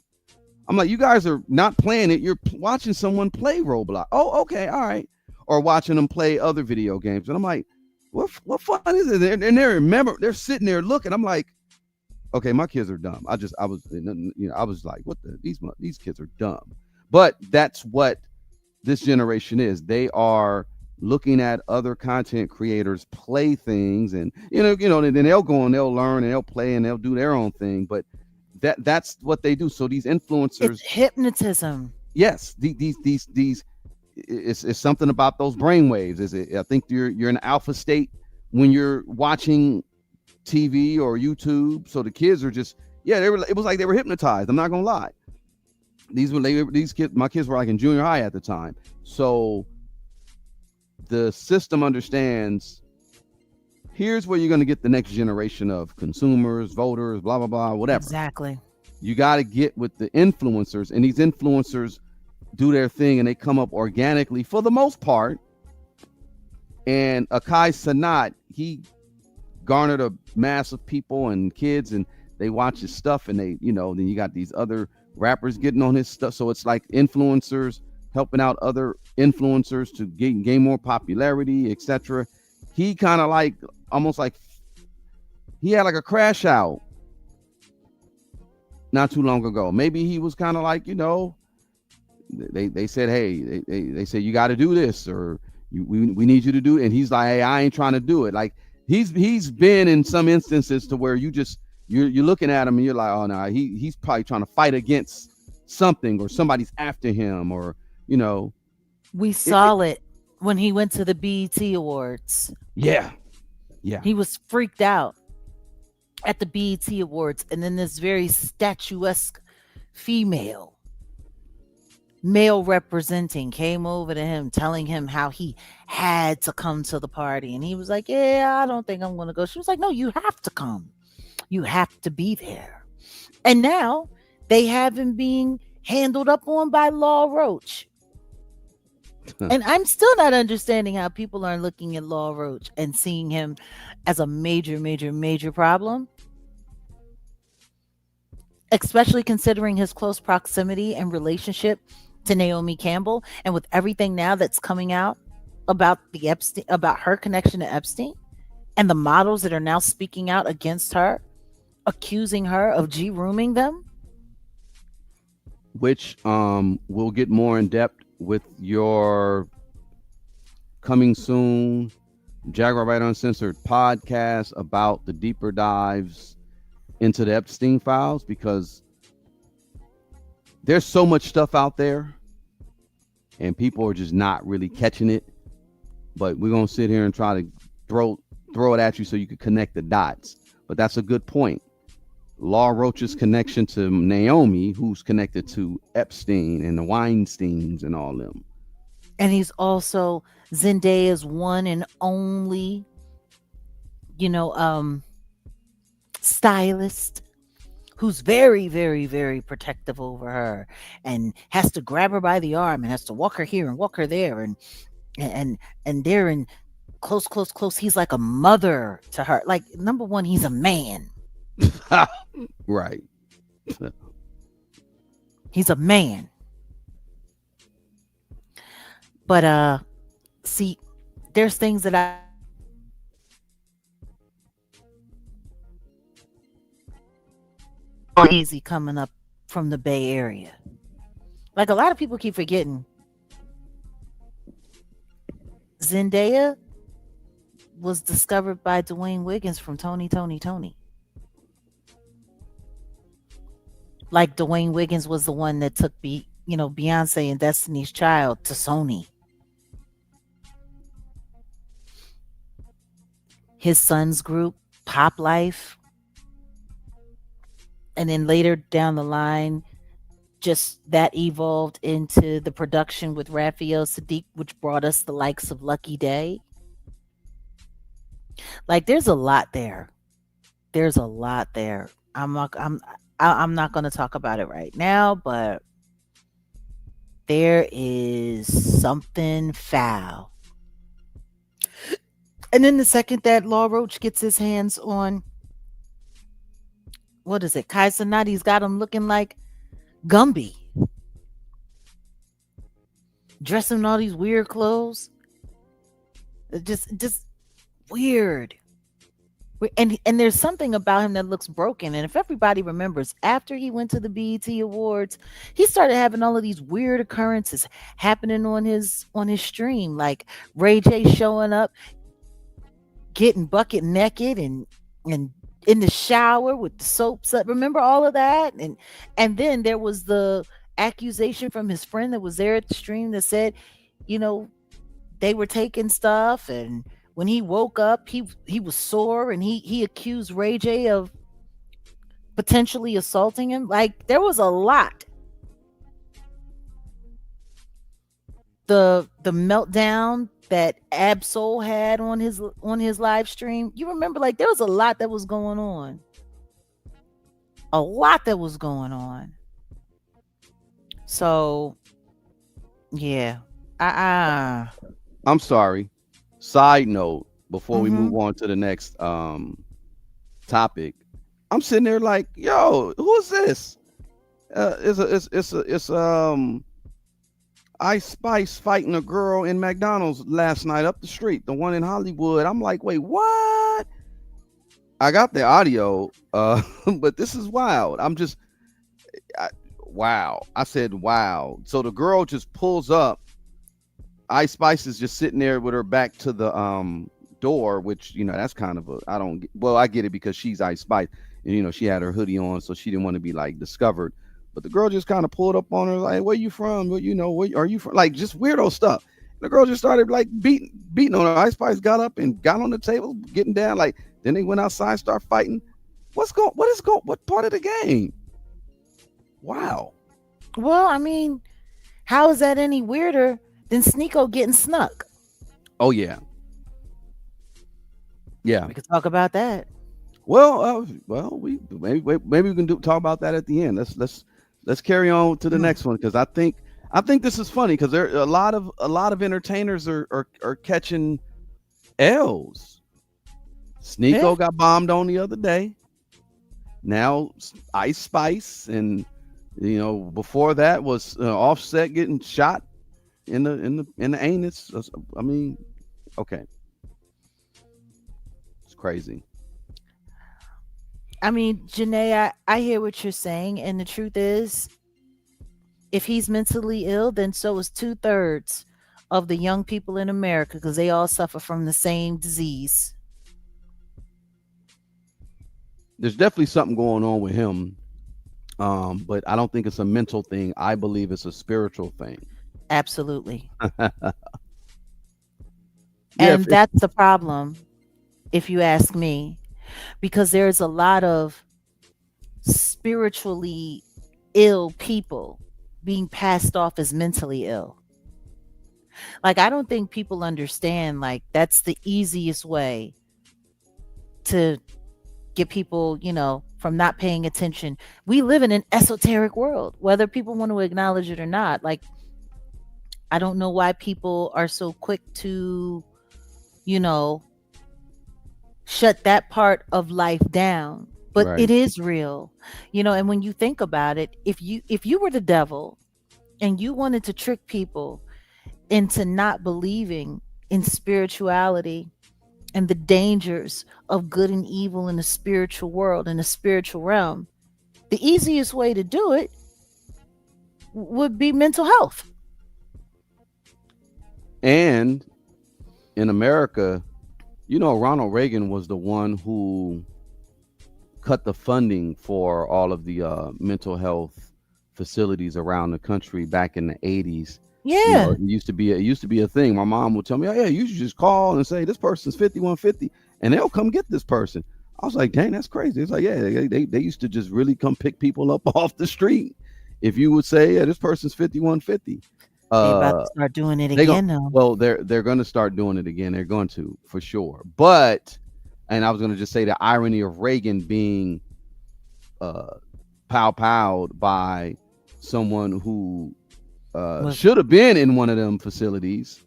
I'm like, you guys are not playing it. You're watching someone play Roblox. Oh, okay, all right. Or watching them play other video games. And I'm like, what fun is it? And they're sitting there looking. I'm like, okay, my kids are dumb. I was like, what these kids are dumb. But that's what this generation is. They are looking at other content creators play things, and then they'll go and they'll learn and they'll play and they'll do their own thing. But that's what they do. So these influencers, It's hypnotism. yes, these it's something about those brain waves. Is it? I think you're in alpha state when you're watching TV or YouTube. So the kids are just it was like they were hypnotized. I'm not gonna lie. These kids, my kids were like in junior high at the time. So the system understands, here's where you're going to get the next generation of consumers, voters, blah, blah, blah, whatever. Exactly. You got to get with the influencers, and these influencers do their thing and they come up organically for the most part. And Akai Sanat, he garnered a mass of people and kids, and they watch his stuff, and they, then you got these other rappers getting on his stuff. So it's like influencers helping out other influencers to gain more popularity, etc. He kind of like almost like he had like a crash out not too long ago. Maybe he was kind of like, they said, hey, they said you got to do this, or we need you to do it. And he's like, hey, I ain't trying to do it. Like he's been in some instances to where you're looking at him and you're like, oh no, he's probably trying to fight against something, or somebody's after him, or We saw it when he went to the BET Awards. Yeah. He was freaked out at the BET Awards, and then this very statuesque female, male representing, came over to him telling him how he had to come to the party, and he was like, yeah, I don't think I'm gonna go. She was like, no, you have to come, you have to be there. And now they have him being handled up on by Law Roach. And I'm still not understanding how people are looking at Law Roach and seeing him as a major problem, especially considering his close proximity and relationship to Naomi Campbell, and with everything now that's coming out about about her connection to Epstein, and the models that are now speaking out against her, accusing her of G-rooming them. Which we'll get more in depth with your coming soon Jaguar Wright Uncensored podcast about the deeper dives into the Epstein files, because there's so much stuff out there and people are just not really catching it. But we're going to sit here and try to throw it at you so you can connect the dots. But that's a good point. Law Roach's connection to Naomi, who's connected to Epstein and the Weinsteins and all them. And he's also Zendaya's one and only, stylist, who's very, very, very protective over her and has to grab her by the arm and has to walk her here and walk her there. And they're in close. He's like a mother to her. Like, number one, he's a man. Right. He's a man. But see, there's things that I easy coming up from the Bay Area. Like, a lot of people keep forgetting, Zendaya was discovered by Dwayne Wiggins from Tony. Like, Dwayne Wiggins was the one that took Beyonce and Destiny's Child to Sony. His son's group, Pop Life. And then later down the line, just that evolved into the production with Raphael Sadiq, which brought us the likes of Lucky Day. Like, there's a lot there. I'm not going to talk about it right now, but there is something foul. And then the second that Law Roach gets his hands on, what is it, Kai Cenati's got him looking like Gumby, dressing in all these weird clothes, just weird. And there's something about him that looks broken. And if everybody remembers, after he went to the BET Awards, he started having all of these weird occurrences happening on his stream, like Ray J showing up, getting bucket naked and in the shower with the soaps up. Remember all of that? And then there was the accusation from his friend that was there at the stream that said, they were taking stuff, and when he woke up, he was sore, and he accused Ray J of potentially assaulting him. Like, there was a lot. The meltdown that Absol had on his live stream. You remember, like, there was a lot that was going on. So, yeah. I'm sorry. Side note, before we move on to the next topic, I'm sitting there like, yo, who is this? It's Ice Spice fighting a girl in McDonald's last night up the street, the one in Hollywood. I'm like, wait, what? I got the audio, but this is wild. wow. I said, wow. So the girl just pulls up. Ice Spice is just sitting there with her back to the door, which that's kind of a I don't well I get it because she's Ice Spice, and she had her hoodie on, so she didn't want to be like discovered. But the girl just kind of pulled up on her like, "Where you from? What where are you from?" Like just weirdo stuff. The girl just started like beating on her. Ice Spice got up and got on the table, getting down. Like then they went outside, start fighting. What part of the game? Wow. Well, I mean, how is that any weirder than Sneeko getting snuck? Oh yeah. Yeah. We could talk about that. Well, we maybe we can talk about that at the end. Let's carry on to the next one because I think this is funny because there a lot of entertainers are catching L's. Sneeko got bombed on the other day. Now Ice Spice and before that was Offset getting shot in the anus. I mean, okay, it's crazy. I mean, Janae, I hear what you're saying, and the truth is, if he's mentally ill, then so is 2/3 of the young people in America because they all suffer from the same disease. There's definitely something going on with him, but I don't think it's a mental thing. I believe it's a spiritual thing. Absolutely. And that's the problem, if you ask me, because there's a lot of spiritually ill people being passed off as mentally ill. Like, I don't think people understand, like, that's the easiest way to get people, from not paying attention. We live in an esoteric world, whether people want to acknowledge it or not. Like, I don't know why people are so quick to, shut that part of life down. But Right. It is real, and when you think about it, if you were the devil and you wanted to trick people into not believing in spirituality and the dangers of good and evil in the spiritual world, in the spiritual realm, the easiest way to do it would be mental health. And in America, Ronald Reagan was the one who cut the funding for all of the mental health facilities around the country back in the 80s. Yeah. It used to be a thing. My mom would tell me, "Oh yeah, you should just call and say this person's 5150 and they'll come get this person." I was like, "Dang, that's crazy." It's like, yeah, they used to just really come pick people up off the street. If you would say, "Yeah, this person's 5150." They about to start doing it again now. Well, they're going to start doing it again. They're going to, for sure. But, and I was going to just say the irony of Reagan being pow-powed by someone who should have been in one of them facilities.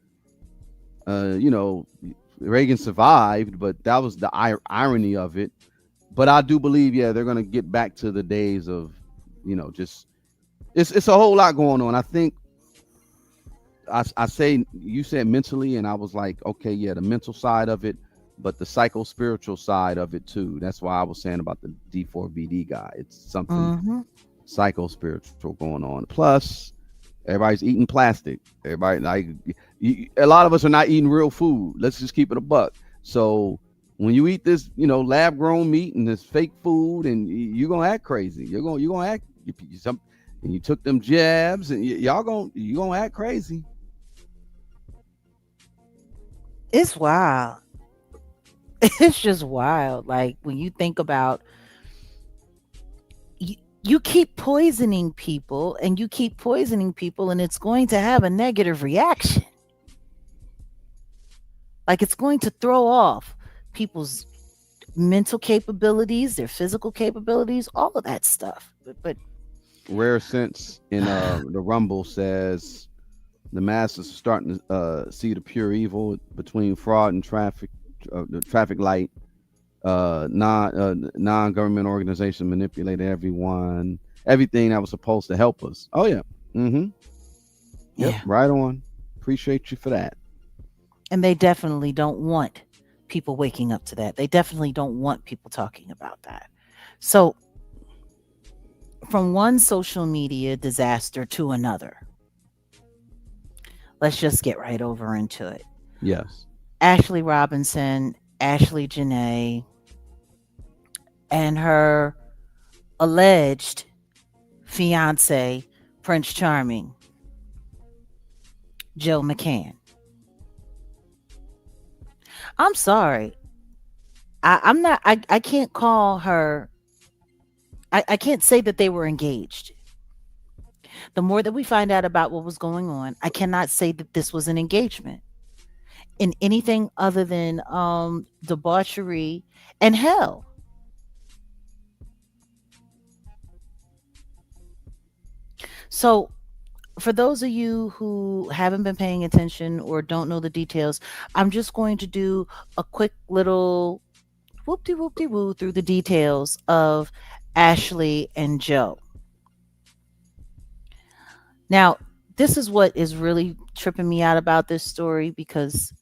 Reagan survived, but that was the irony of it. But I do believe, yeah, they're going to get back to the days of, just it's a whole lot going on. I think I say you said mentally, and I was like, okay, yeah, the mental side of it, but the psycho-spiritual side of it too. That's why I was saying about the D4VD guy. It's something psycho-spiritual going on. Plus, everybody's eating plastic. Everybody a lot of us are not eating real food. Let's just keep it a buck. So when you eat this, lab-grown meat and this fake food, and you're gonna act crazy. You're gonna act. And you took them jabs, and you gonna act crazy. It's wild. It's just wild. Like when you think about you keep poisoning people and it's going to have a negative reaction. Like it's going to throw off people's mental capabilities, their physical capabilities, all of that stuff. But Rare Sense in the Rumble says the masses are starting to see the pure evil between fraud and traffic, the traffic light. Non-government organization manipulated everything that was supposed to help us. Oh yeah. Mm-hmm. Yep. Yeah. Right on. Appreciate you for that. And they definitely don't want people waking up to that. They definitely don't want people talking about that. So from one social media disaster to another. Let's just get right over into it. Yes. Ashley Robinson, Ashley Janee, and her alleged fiance, Prince Charming, Joe McCann. I'm sorry. I'm not, I can't call her, I can't say that they were engaged. The more that we find out about what was going on, I cannot say that this was an engagement in anything other than debauchery and hell. So, for those of you who haven't been paying attention or don't know the details, I'm just going to do a quick little whoop de woo through the details of Ashley and Joe. Now, this is what is really tripping me out about this story because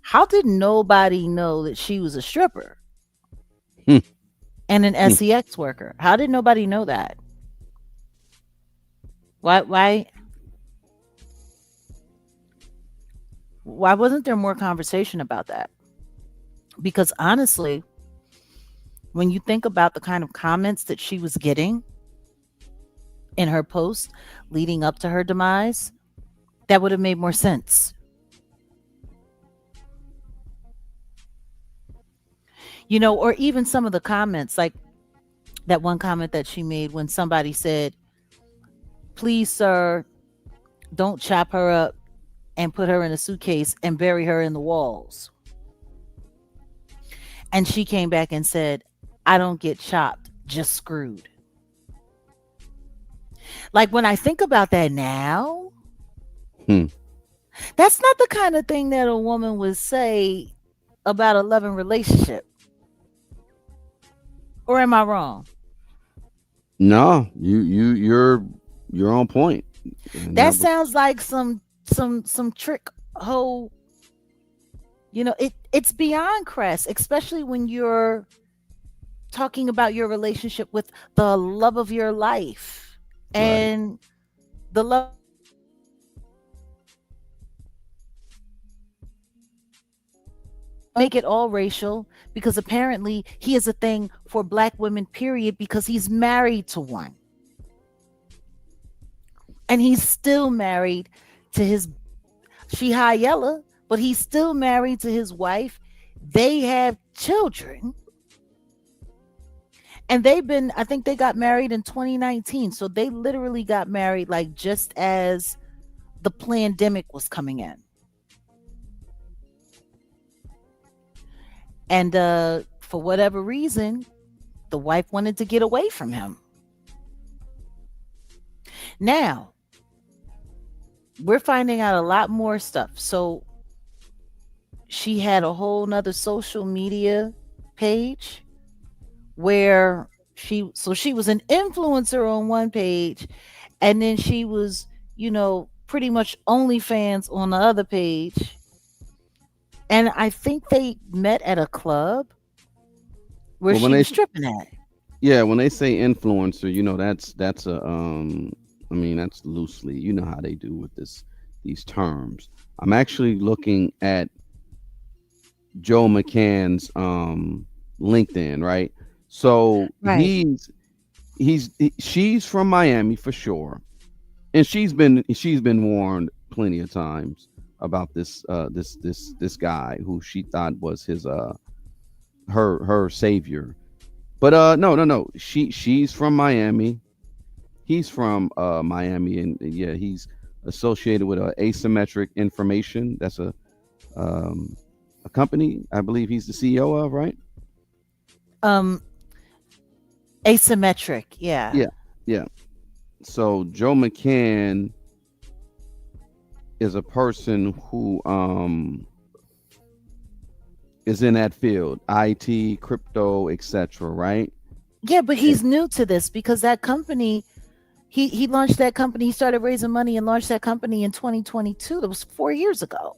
how did nobody know that she was a stripper Hmm. and an Hmm. sex worker? How did nobody know that? Why why wasn't there more conversation about that? Because honestly, when you think about the kind of comments that she was getting in her post leading up to her demise, that would have made more sense. Or even some of the comments, like that one comment that she made when somebody said, "Please, sir, don't chop her up and put her in a suitcase and bury her in the walls." And she came back and said, "I don't get chopped, just screwed." Like when I think about that now, Hmm. that's not the kind of thing that a woman would say about a loving relationship. Or am I wrong? No, you're on point. And That that was sounds like some trick hoe. It's beyond crest, especially when you're talking about your relationship with the love of your life right. and the love of your life is racial. And then make it all racial because apparently he is a thing for black women, period, because he's married to one. And he's still married to his she high yella, but he's still married to his wife. They have children. And I think they got married in 2019. So they literally got married like just as the pandemic was coming in. And for whatever reason, the wife wanted to get away from him. Now, we're finding out a lot more stuff. So she had a whole nother social media page where she was an influencer on one page, and then she was, pretty much OnlyFans on the other page. And I think they met at a club where Well, she was stripping at. when they say influencer, that's a I mean, that's loosely. You know how they do with these terms. I'm actually looking at Joe McCann's LinkedIn, right? So Right. she's from Miami for sure, and she's been warned plenty of times about this guy who she thought was his her savior. But no. She's from Miami. He's from Miami, and yeah, he's associated with asymmetric information. That's um, a company I believe he's the CEO of, right? Um Asymmetric, yeah. Yeah, yeah. So Joe McCann is a person who is in that field, IT, crypto, etc. Right? Yeah, but Eh, he's new to this because that company, he launched that company, he started raising money and launched that company in 2022. That was 4 years ago.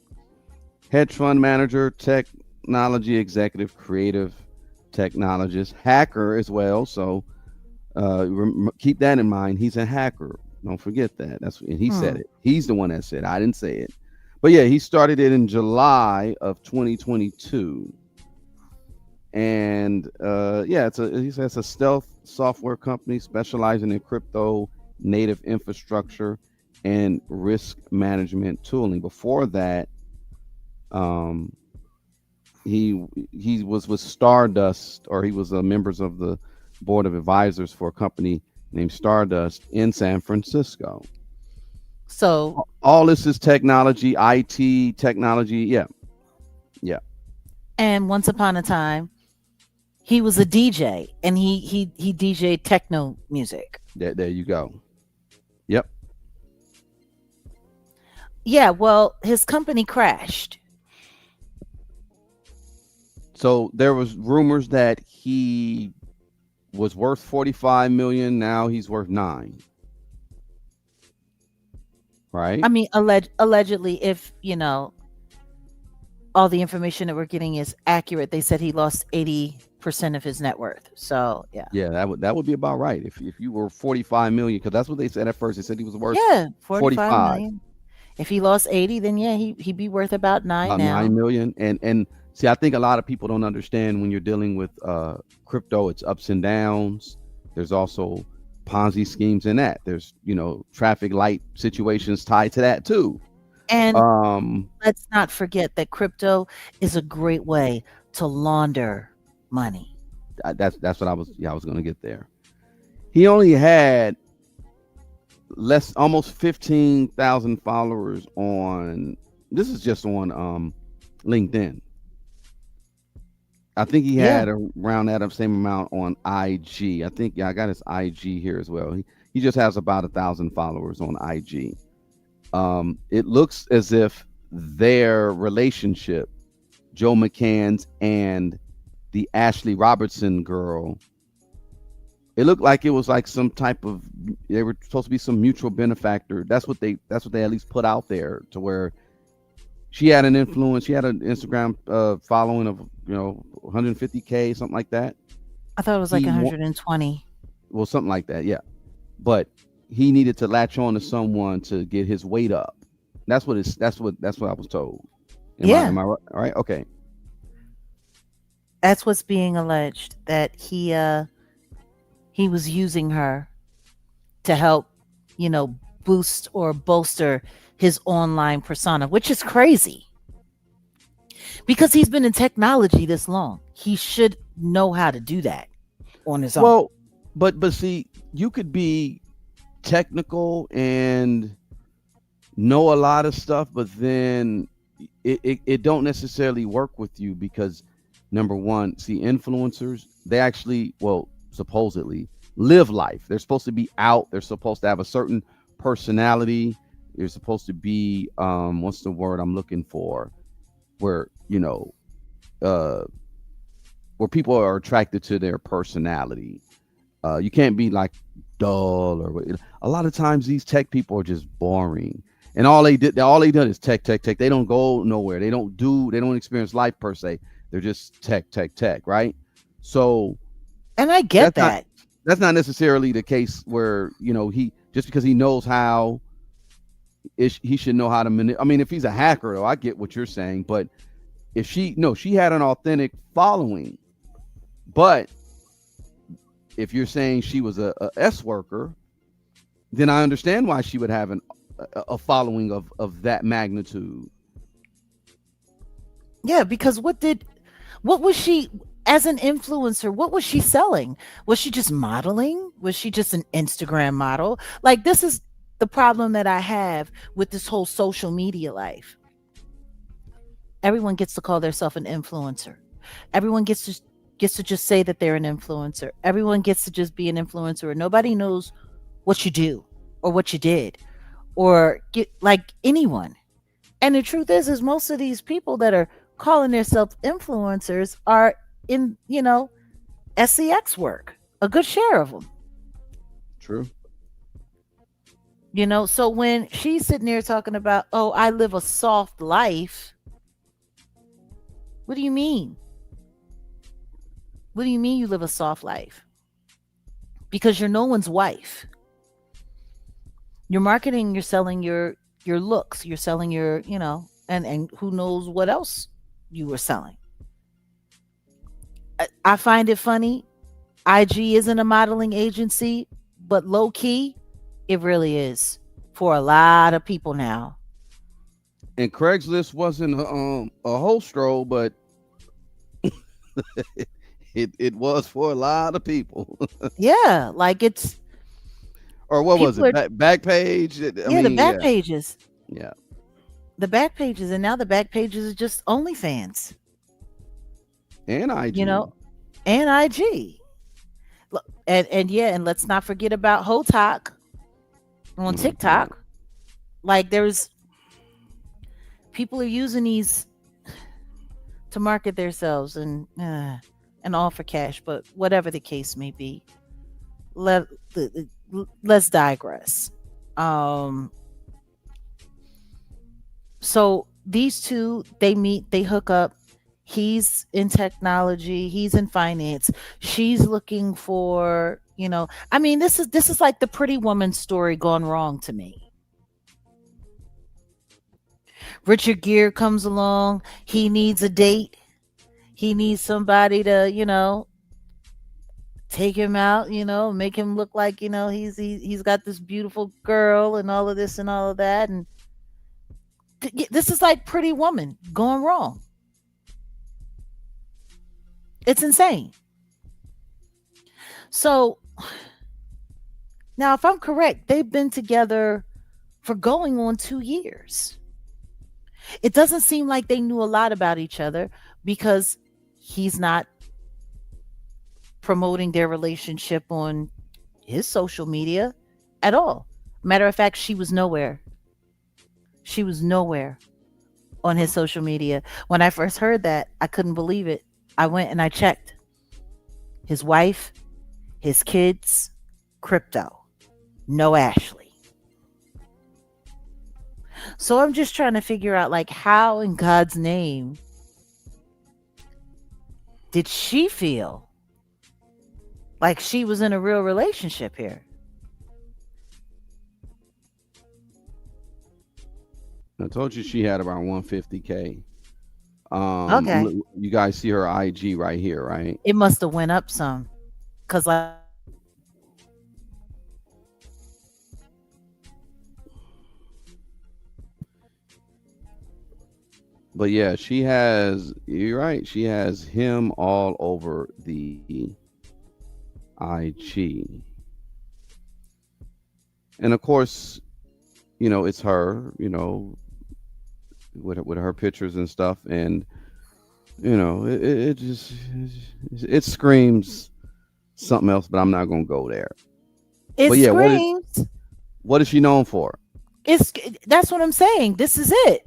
Hedge fund manager, technology executive, creative technologist, hacker as well. So Keep that in mind. He's a hacker. Don't forget that. And he said Hmm. it. He's the one that said it. I didn't say it. But yeah, he started it in July of 2022. And yeah, he says it's a stealth software company specializing in crypto native infrastructure and risk management tooling. Before that, um, he was with Stardust, or he was a members of the board of advisors for a company named Stardust in San Francisco. So, All this is technology, IT technology. Yeah, yeah. and once upon a time, he was a DJ, and he DJ'd techno music. There you go. Yep. Yeah, well, his company crashed. So there was rumors that he was worth 45 million. Now he's worth 9. Right? I mean, allegedly, if all the information that we're getting is accurate, they said he lost 80% of his net worth. So yeah, Yeah, that would be about right. If you were 45 million, because that's what they said at first. They said he was worth yeah, 45 45, million. If he lost 80, then yeah, he'd be worth about 9 about now. 9 million. And see, I think a lot of people don't understand when you're dealing with crypto, it's ups and downs. There's also Ponzi schemes in that. There's traffic light situations tied to that too. And Um, let's not forget that crypto is a great way to launder money. that's what I was gonna get there. He only had almost 15,000 followers on. This is just on LinkedIn. I think he Yeah. had around that same amount on IG. I think, yeah, I got his IG here as well. He just has about 1,000 followers on IG. It looks as if their relationship, Joe McCann's and the Ashley Robertson girl, it looked like it was like some type of, they were supposed to be some mutual benefactor. That's what they at least put out there, to where she had an influence. She had an Instagram following of 150K, something like that. I thought it was like He 120. Well, something like that, yeah. But he needed to latch on to someone to get his weight up. That's what I was told. Yeah. Am I right? All right, okay. That's what's being alleged, that he was using her to help, boost or bolster his online persona, which is crazy. Because he's been in technology this long. He should know how to do that on his own. Well, but see, you could be technical and know a lot of stuff, but then it don't necessarily work with you, because number one, see, influencers, they actually, well, supposedly live life. They're supposed to be out. They're supposed to have a certain personality. They're supposed to be what's the word I'm looking for? Where uh, where people are attracted to their personality. You can't be like dull or a lot of times these tech people are just boring. And all they done is tech. They don't go nowhere. They don't experience life per se. They're just tech, right? So And I get that's not that. that's not necessarily the case where he, just because he knows how, he should know how to I mean, if he's a hacker, though, I get what you're saying. But if she had an authentic following. But if you're saying she was a S worker, then I understand why she would have a following of that magnitude. Yeah, because what was she, as an influencer, what was she selling? Was she just modeling? Was she just an Instagram model? Like, this is the problem that I have with this whole social media life. Everyone gets to call themselves an influencer. Everyone gets to just say that they're an influencer. Everyone gets to just be an influencer, and nobody knows what you do or what you did or get like anyone. And the truth is most of these people that are calling themselves influencers are in, SEX work, a good share of them. True. So when she's sitting there talking about, oh, I live a soft life, what do you mean? What do you mean you live a soft life? because you're no one's wife. You're marketing, you're selling your looks, you're selling your, and who knows what else you were selling. I find it funny. IG isn't a modeling agency, but low key, it really is for a lot of people now. And Craigslist wasn't a whole stroll, but it was for a lot of people. Yeah, like it's Or what was people it? are Back page? I yeah, the mean, back yeah, pages. yeah. The back pages, and now the back pages are just OnlyFans, And you IG. know, and IG. And yeah, and let's not forget about Hotok on Oh God. TikTok. Like there's people are using these to market themselves and all for cash, but whatever the case may be, let let's digress. Um, so these two, they meet, they hook up. He's in technology, he's in finance. She's looking for, I mean, this is like the pretty woman story gone wrong to me. Richard Gere comes along, he needs a date. He needs somebody to, take him out, make him look like, he's got this beautiful girl and all of this and all of that. And this is like Pretty Woman going wrong. It's insane. So now, if I'm correct, they've been together for going on 2 years. It doesn't seem like they knew a lot about each other because he's not promoting their relationship on his social media at all. Matter of fact, she was nowhere. She was nowhere on his social media. When I first heard that, I couldn't believe it. I went and I checked his wife, his kids, crypto. No Ashley. So I'm just trying to figure out, like, how in God's name did she feel like she was in a real relationship here? I told you she had about 150K. Okay. You guys see her IG right here, right? It must have went up some. Cause like But yeah, she has. You're right. She has him all over the IG, and of course, it's her. With her pictures and stuff, and it just it screams something else. But I'm not gonna go there. it But yeah, screams. what is she known for? It's That's what I'm saying. This is it.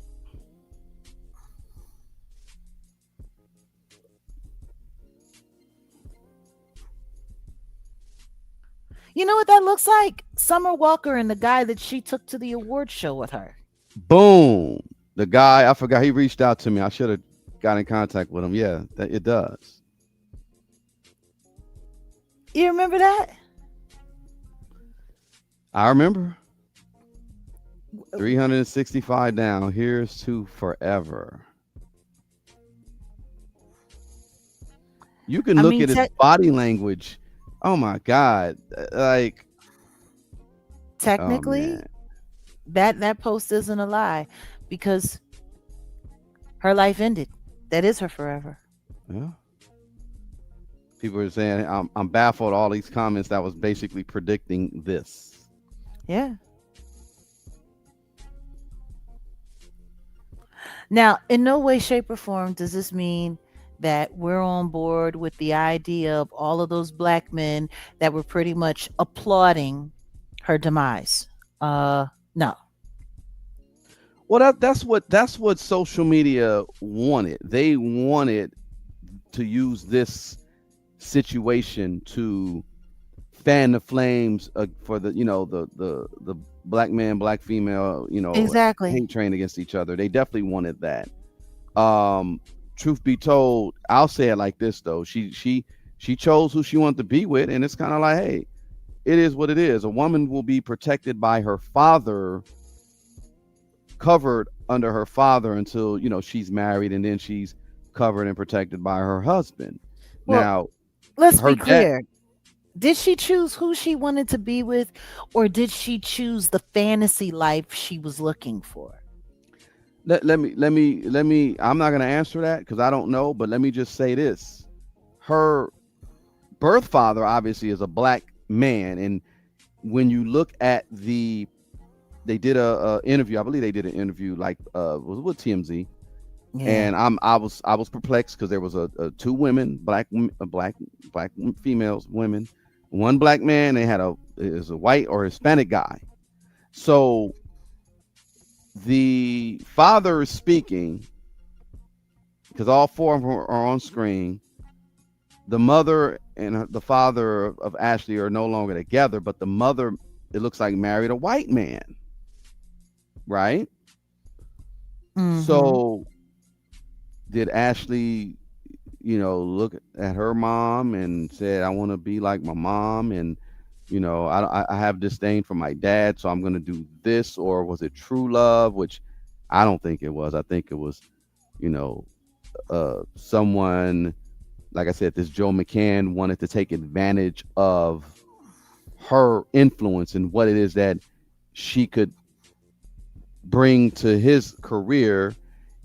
You know what that looks like? Summer Walker and the guy that she took to the award show with her. Boom. The guy, I forgot, he reached out to me. I should have got in contact with him. Yeah, it does. You remember that? I remember. 365 down. Here's to forever. You can I look mean, at his body language. Oh my God. Like, oh technically, man. that post isn't a lie because her life ended. That is her forever. Yeah. People are saying I'm baffled all these comments that was basically predicting this. Yeah. Now, in no way, shape, or form does this mean that we're on board with the idea of all of those black men that were pretty much applauding her demise. No. Well, that's what social media wanted. They wanted to use this situation to fan the flames for the black man, black female, Exactly. hate train against each other. They definitely wanted that. Truth be told, I'll say it like this though. She chose who she wanted to be with, and it's kind of like, hey, it is what it is. A woman will be protected by her father, covered under her father until, she's married, and then she's covered and protected by her husband. Well, Now, let's her be dad. clear. Did she choose who she wanted to be with, or did she choose the fantasy life she was looking for? Let me. I'm not gonna answer that because I don't know. But let me just say this: her birth father obviously is a black man, and when you look at they did a interview. I believe they did an interview like was with TMZ, Yeah. and I was perplexed because there was a two women, black females, women, one black man. They had is a white or Hispanic guy. So the father is speaking because all four of them are on screen. The mother and the father of Ashley are no longer together, but the mother, it looks like, married a white man, right? Mm-hmm. So did Ashley, look at her mom and said, "I want to be like my mom," and I have disdain for my dad, so I'm going to do this, or was it true love? Which I don't think it was. I think it was, you know, someone, like I said, this Joe McCann wanted to take advantage of her influence and what it is that she could bring to his career,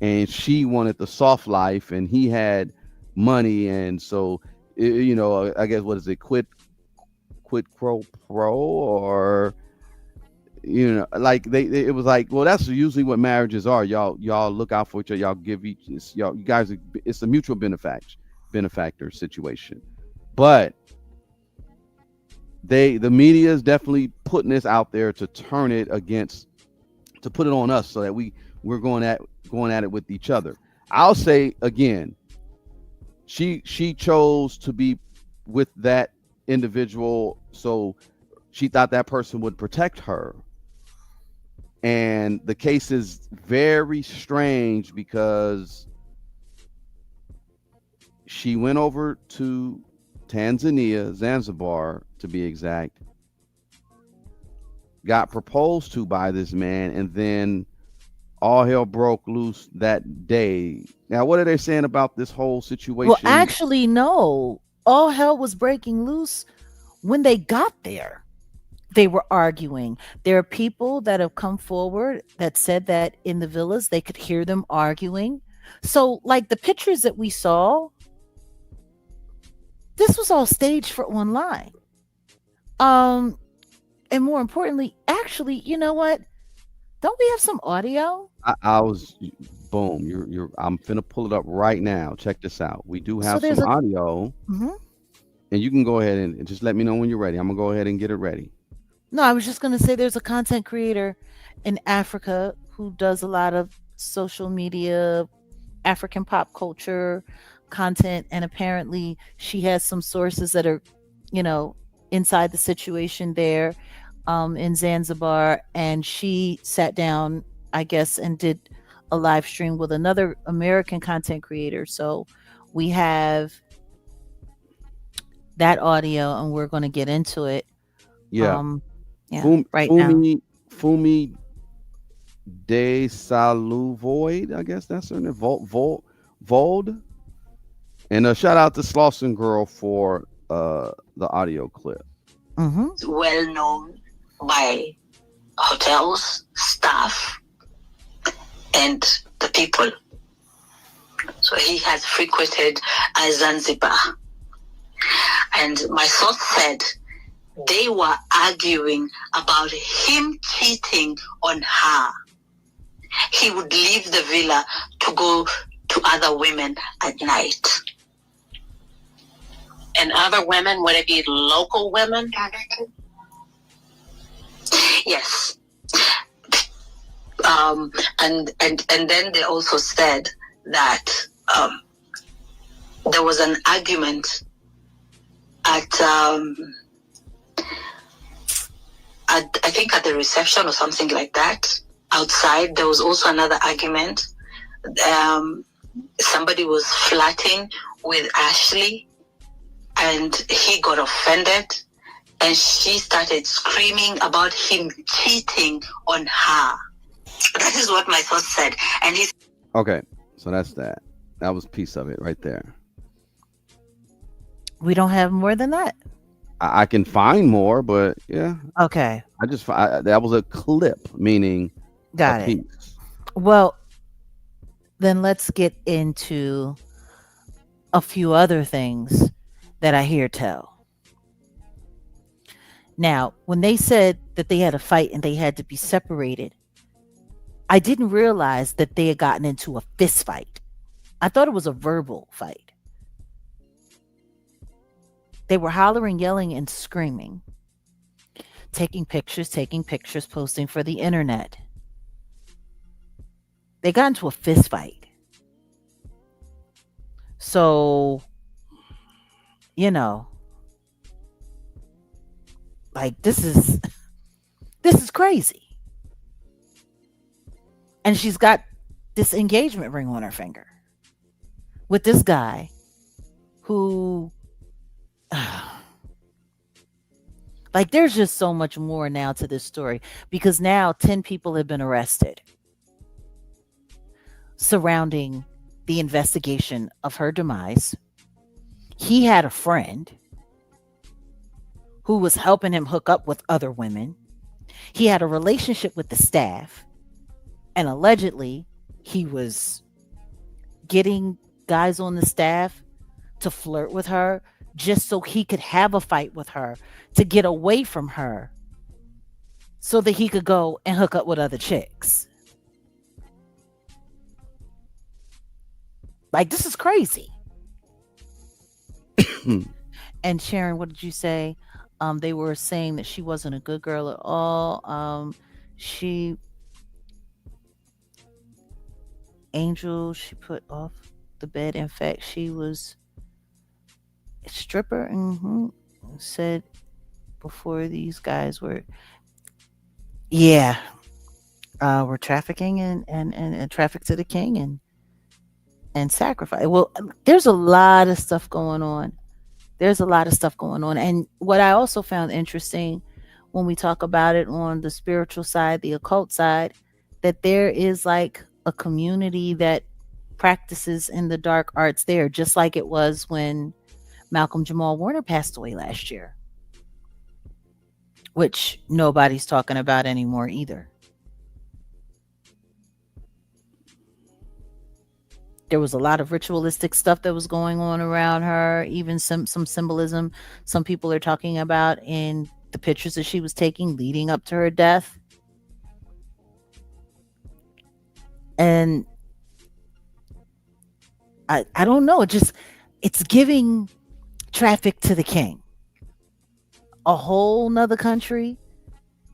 and she wanted the soft life and he had money, and so I guess, what is it, quid pro, or like it was like, well, that's usually what marriages are. Y'all look out for each other, y'all give y'all, you guys, it's a mutual benefactor situation. But the media is definitely putting this out there to turn it against, to put it on us, so that we're going at it with each other. I'll say again, she chose to be with that individual, so she thought that person would protect her. And the case is very strange because she went over to Tanzania, Zanzibar to be exact, got proposed to by this man, and then all hell broke loose that day. Now, what are they saying about this whole Well, situation? actually, no. All hell was breaking loose when they got there. They were arguing. There are people that have come forward that said that in the villas they could hear them arguing. So, like the pictures that we saw, this was all staged for online. Um, and more importantly, actually, you know what? Don't we have some audio? I was, boom. I'm finna pull it up right now. Check this out. We do So have there's some a. audio, Mhm. and you can go ahead and just let me know when you're ready. I'm gonna go ahead and get it ready. No, I was just going to say there's a content creator in Africa who does a lot of social media, African pop culture content. And apparently, she has some sources that are, you know, inside the situation there in Zanzibar. And she sat down, I guess, and did a live stream with another American content creator. So we have that audio and we're going to get into it. Yeah, Um, yeah, right now. Fumi de Saluvoid. I guess that's her name. Vold. And a shout out to Slauson Girl for the audio clip. Mm-hmm. Well known by hotels, staff, and the people. So he has frequented Zanzibar. And my source said they were arguing about him cheating on her. He would leave the villa to go to other women at night. And other women, would it be local women? Yes. And then they also said that there was an argument at I think at the reception or something like that. Outside, there was also another argument. Somebody was flirting with Ashley, and he got offended, and she started screaming about him cheating on her. That is what my thoughts said. And he Okay, so that's that. That was a piece of it right there. We don't have more than that. I can find more, but yeah, Okay, that was a clip, meaning a got it. piece. Well, then let's get into a few other things that I hear tell. Now, when they said that they had a fight and they had to be separated, I didn't realize that they had gotten into a fist fight. I thought it was a verbal fight. They were hollering, yelling, and screaming, taking pictures, posting for the internet. They got into a fist fight. So, you know, like this is crazy. And she's got this engagement ring on her finger with this guy who like there's just so much more now to this story because now 10 people have been arrested surrounding the investigation of her demise. He had a friend who was helping him hook up with other women. He had a relationship with the staff, and allegedly he was getting guys on the staff to flirt with her just so he could have a fight with her to get away from her so that he could go and hook up with other chicks. Like, this is crazy. And Sharon, what did you say? They were saying that she wasn't a good girl at all. She put off the bed. In fact, she was a stripper. Said before these guys were, were trafficking and traffic to the king and sacrifice. Well, there's a lot of stuff going on. And what I also found interesting when we talk about it on the spiritual side, the occult side, that there is like a community that practices in the dark arts there, just like it was when Malcolm Jamal Warner passed away last year, which nobody's talking about anymore either. There was a lot of ritualistic stuff that was going on around her, even some symbolism some people are talking about in the pictures that she was taking leading up to her death. And I don't know, it's giving traffic to the king. A whole nother country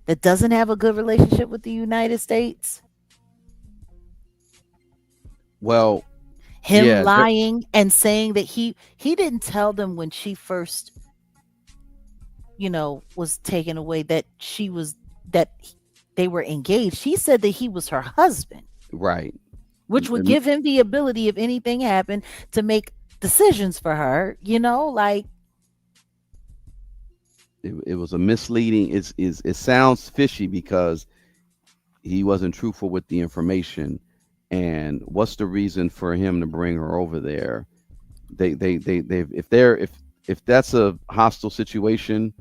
that doesn't have a good relationship with the United States. Well, him lying and saying that he didn't tell them when she first was taken away that they were engaged. He said that he was her husband, right, which would give him the ability, if anything happened, to make decisions for her, like it was a misleading. It sounds fishy because he wasn't truthful with the information. And what's the reason for him to bring her over there? If that's a hostile situation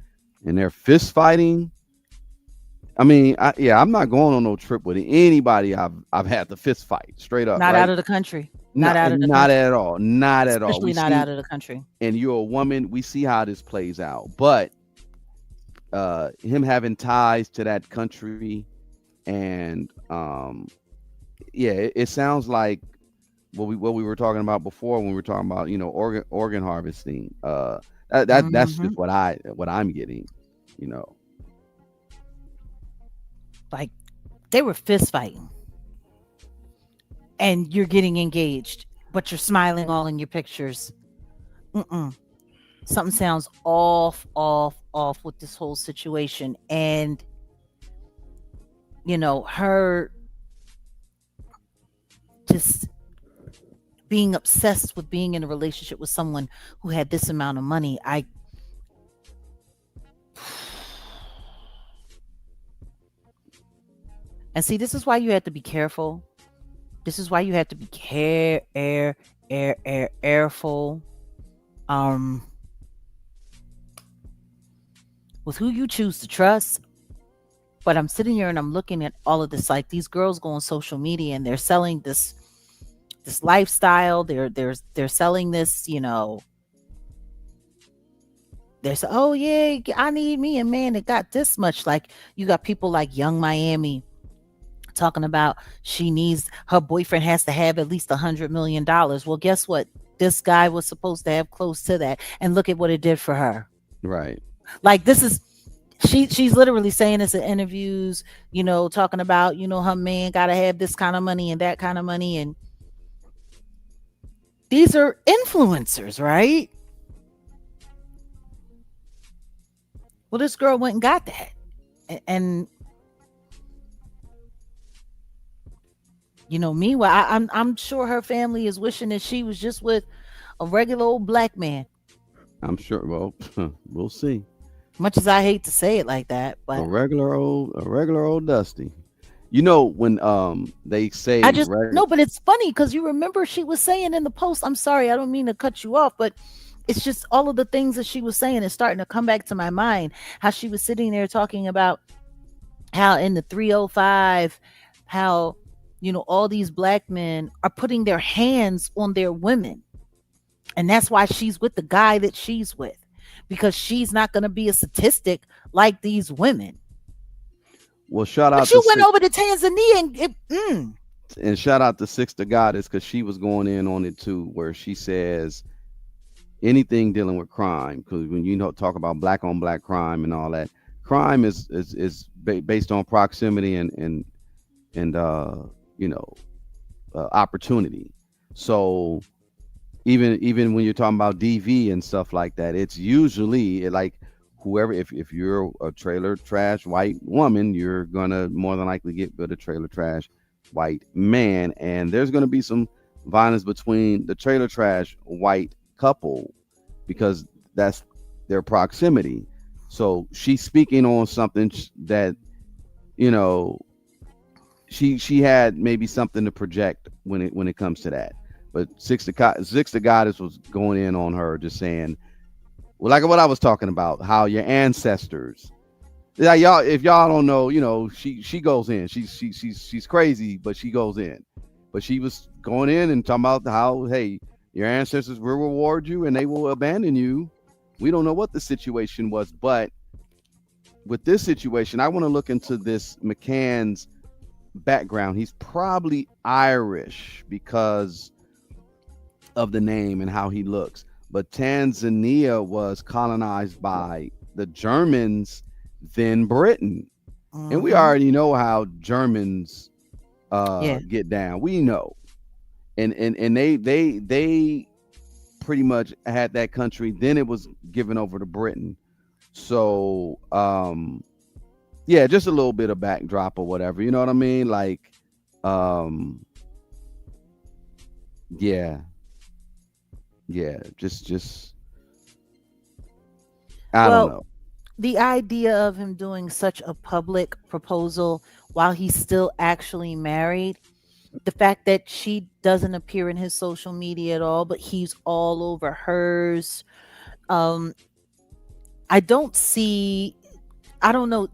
and they're fist fighting, I mean, I'm not going on no trip with anybody I've had the fist fight straight up. Not right? out of the country. Not out of the country. At all. Not at all. Especially not out of the country. And you're a woman. We see how this plays out. But him having ties to that country and it sounds like what we were talking about before when we were talking about organ harvesting. That's just what I'm getting. Like they were fist fighting, and you're getting engaged, but you're smiling all in your pictures. Something sounds off with this whole situation, and her just being obsessed with being in a relationship with someone who had this amount of money. And see, this is why you have to be careful. This is why you have to be careful. Um, with who you choose to trust. But I'm sitting here and I'm looking at all of this. Like, these girls go on social media and they're selling this lifestyle. They're selling this, oh yeah, I need me a man that got this much. Like, you got people like Young Miami talking about her boyfriend has to have at least $100 million. Well, guess what? This guy was supposed to have close to that. And look at what it did for her. Right. Like, this is, she's literally saying this in interviews, talking about, her man got to have this kind of money and that kind of money. And these are influencers, right? Well, this girl went and got that. And meanwhile, I'm sure her family is wishing that she was just with a regular old black man. I'm sure. Well, we'll see. Much as I hate to say it like that, but a regular old Dusty. When they say I just no, but it's funny because you remember she was saying in the post. I'm sorry, I don't mean to cut you off, but it's just all of the things that she was saying is starting to come back to my mind. How she was sitting there talking about how in the 305, how all these black men are putting their hands on their women. And that's why she's with the guy that she's with, because she's not going to be a statistic like these women. Well, shout out. But you went over to Tanzania and shout out to Sixth Goddess, because she was going in on it too, where she says anything dealing with crime, because when talk about black on black crime and all that, crime is based on proximity and opportunity. So even when you're talking about DV and stuff like that, it's usually like whoever, if you're a trailer trash white woman, you're gonna more than likely get with a trailer trash white man, and there's gonna be some violence between the trailer trash white couple because that's their proximity. So she's speaking on something that she had maybe something to project when it comes to that. But Six the Goddess was going in on her, just saying, well, like what I was talking about, how your ancestors, like y'all, if y'all don't know, she goes in. She's crazy, but she goes in. But she was going in and talking about how, hey, your ancestors will reward you and they will abandon you. We don't know what the situation was, but with this situation, I want to look into this McCann's background. He's probably Irish because of the name and how he looks. But Tanzania was colonized by the Germans, then Britain. Mm-hmm. And we already know how Germans get down. We know. And they pretty much had that country. Then it was given over to Britain. So yeah, just a little bit of backdrop or whatever. You know what I mean? Like yeah, just I don't know. The idea of him doing such a public proposal while he's still actually married, the fact that she doesn't appear in his social media at all, but he's all over hers. I don't know.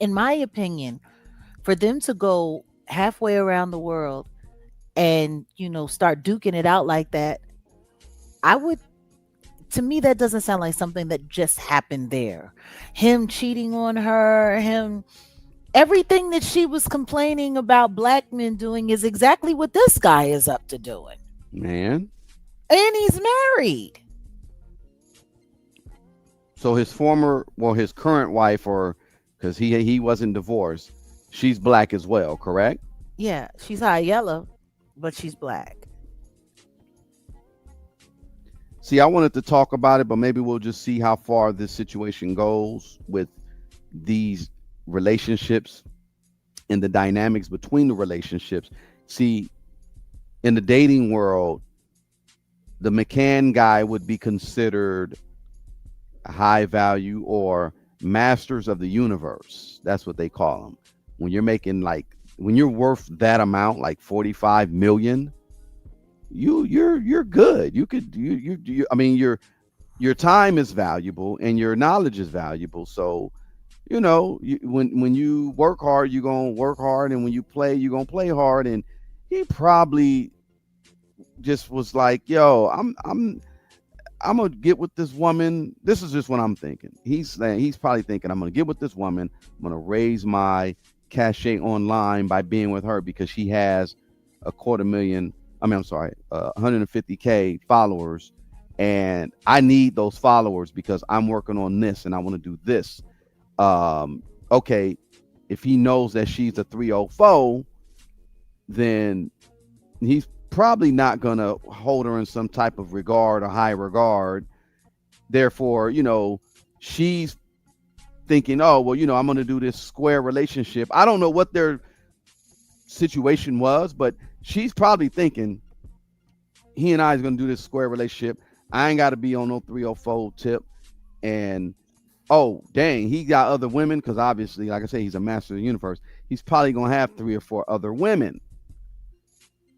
In my opinion, for them to go halfway around the world and, start duking it out like that, to me, that doesn't sound like something that just happened there. Him cheating on her, everything that she was complaining about black men doing is exactly what this guy is up to doing. Man. And he's married. So his current wife, or because he wasn't divorced, she's black as well, correct? Yeah, she's high yellow, but she's black. See, I wanted to talk about it, but maybe we'll just see how far this situation goes with these relationships and the dynamics between the relationships. See, in the dating world, the McCann guy would be considered high value or masters of the universe. That's what they call them. when you're making when you're worth that amount, like 45 million, you're good. You could you I mean your time is valuable and your knowledge is valuable. So, when you work hard, you're gonna work hard, and when you play, you're gonna play hard. And he probably just was like, yo, I'm gonna get with this woman. This is just what I'm thinking. He's probably thinking, I'm gonna get with this woman. I'm gonna raise my cachet online by being with her because she has a quarter million. I'm sorry, 150K followers, and I need those followers because I'm working on this and I want to do this. Okay, if he knows that she's a 304, then he's probably not gonna hold her in some type of regard or high regard. Therefore, she's thinking, oh well, I'm gonna do this square relationship. I don't know what their situation was, but she's probably thinking he and I is gonna do this square relationship. I ain't gotta be on no 304 tip. And oh dang, he got other women, because obviously, like I say, he's a master of the universe. He's probably gonna have 3 or 4 other women.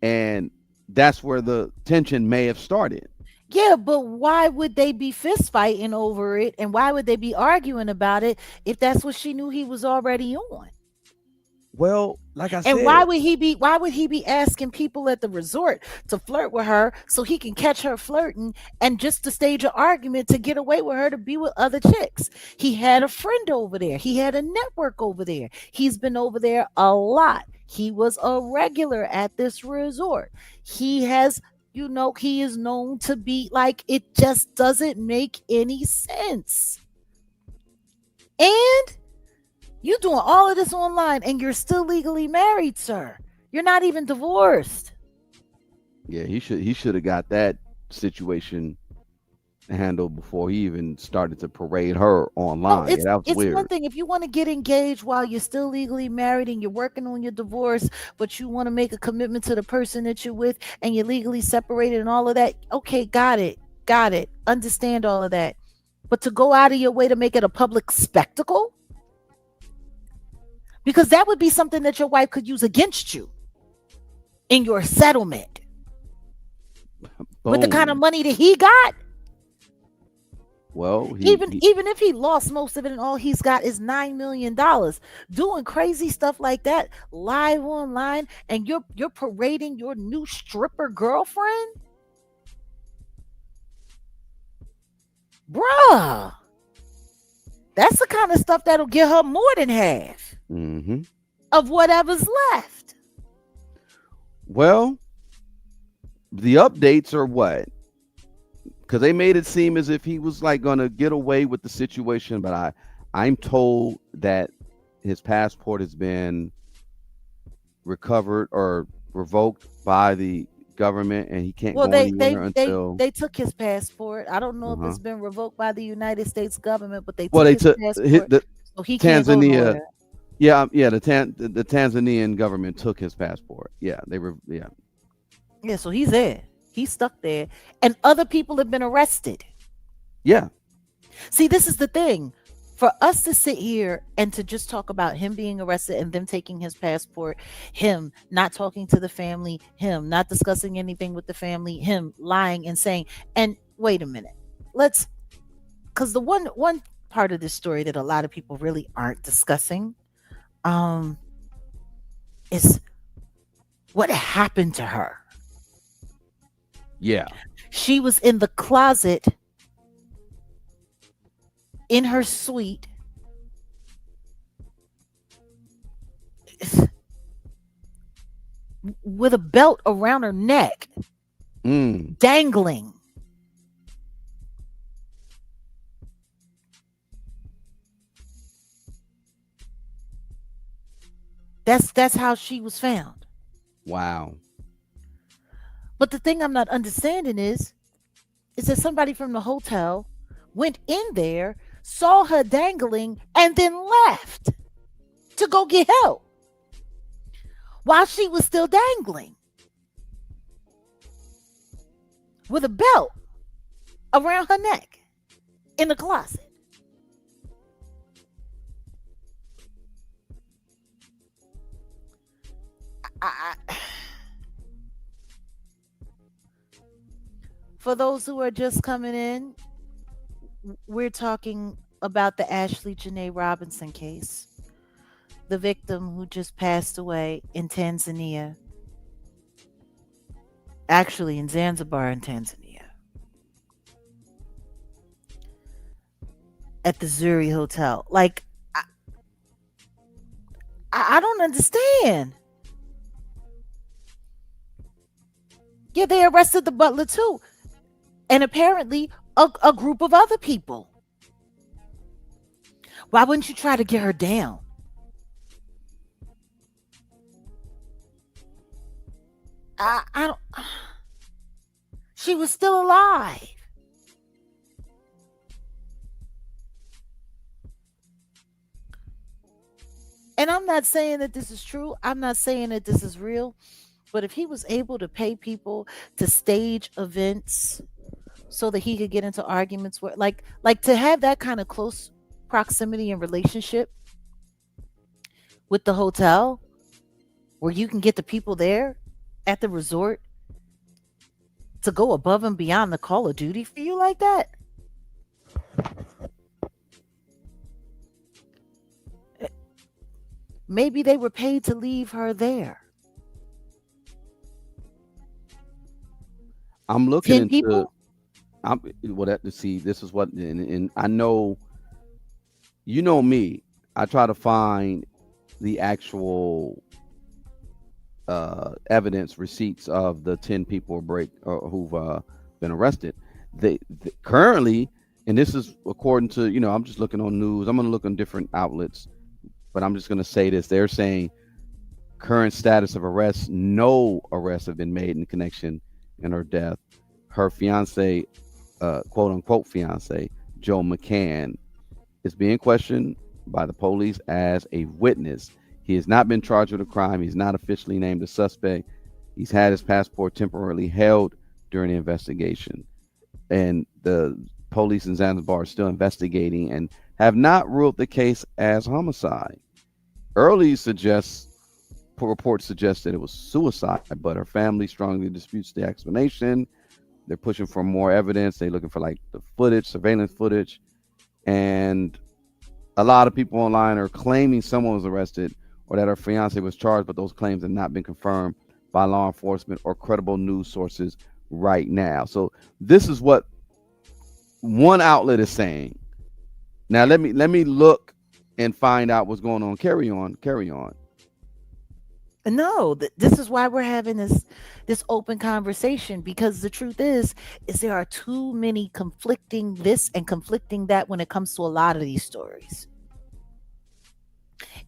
And that's where the tension may have started. Yeah, but why would they be fist fighting over it, and why would they be arguing about it if that's what she knew he was already on? Well, like I said, And why would he be asking people at the resort to flirt with her so he can catch her flirting and just to stage an argument to get away with her to be with other chicks? He had a friend over there. He had a network over there. He's been over there a lot. He was a regular at this resort. He has, he is known to be like, it just doesn't make any sense. And you're doing all of this online and you're still legally married, sir. You're not even divorced. Yeah, he should have got that situation handled before he even started to parade her online. It's, that was it's weird. one thing if you want to get engaged while you're still legally married and you're working on your divorce, but you want to make a commitment to the person that you're with and you're legally separated and all of that. Okay, got it. Understand all of that. But to go out of your way to make it a public spectacle, because that would be something that your wife could use against you in your settlement. With the kind of money that he got. Well, even if he lost most of it and all he's got is $9 million, doing crazy stuff like that live online, and you're parading your new stripper girlfriend, bruh. That's the kind of stuff that'll get her more than half of whatever's left. Well, the updates are what? Because they made it seem as if he was like going to get away with the situation, but I'm told that his passport has been recovered or revoked by the government, and he can't go anywhere until they took his passport. I don't know if it's been revoked by the United States government, but they took his passport, so he can't go nowhere. Yeah, the Tanzanian government took his passport. Yeah, Yeah, so he's there. He's stuck there. And other people have been arrested. Yeah. See, this is the thing. For us to sit here and to just talk about him being arrested and them taking his passport, him not talking to the family, him not discussing anything with the family, him lying and saying, and wait a minute, because the one part of this story that a lot of people really aren't discussing is what happened to her. Yeah. She was in the closet in her suite with a belt around her neck, dangling. That's how she was found. Wow. But the thing I'm not understanding is that somebody from the hotel went in there, saw her dangling, and then left to go get help while she was still dangling with a belt around her neck in the closet. For those who are just coming in, we're talking about the Ashley Janee Robinson case, the victim who just passed away in Tanzania, actually in Zanzibar in Tanzania, at the Zuri Hotel. Like, I don't understand. Yeah, they arrested the butler too, and apparently a group of other people. Why wouldn't you try to get her down? I don't. She was still alive. And I'm not saying that this is true. I'm not saying that this is real. But if he was able to pay people to stage events so that he could get into arguments where, like to have that kind of close proximity and relationship with the hotel, where you can get the people there at the resort to go above and beyond the call of duty for you like that. Maybe they were paid to leave her there. I'm looking 10 into. people? See, this is what, and I know, you know me. I try to find the actual evidence, receipts of the 10 people who've been arrested. They currently, and this is according to, I'm just looking on news. I'm going to look on different outlets, but I'm just going to say this. They're saying current status of arrest: no arrests have been made in connection in her death. Her fiance, quote unquote fiance, Joe McCann, is being questioned by the police as a witness. He has not been charged with a crime. He's not officially named a suspect. He's had his passport temporarily held during the investigation. And the police in Zanzibar are still investigating and have not ruled the case as homicide. Early reports suggest that it was suicide, but her family strongly disputes the explanation. They're pushing for more evidence. They're looking for like the footage, surveillance footage. And a lot of people online are claiming someone was arrested or that her fiance was charged, but those claims have not been confirmed by law enforcement or credible news sources right now. So this is what one outlet is saying. Now let me look and find out what's going on. Carry on. No, this is why we're having this open conversation, because the truth is there are too many conflicting this and conflicting that when it comes to a lot of these stories.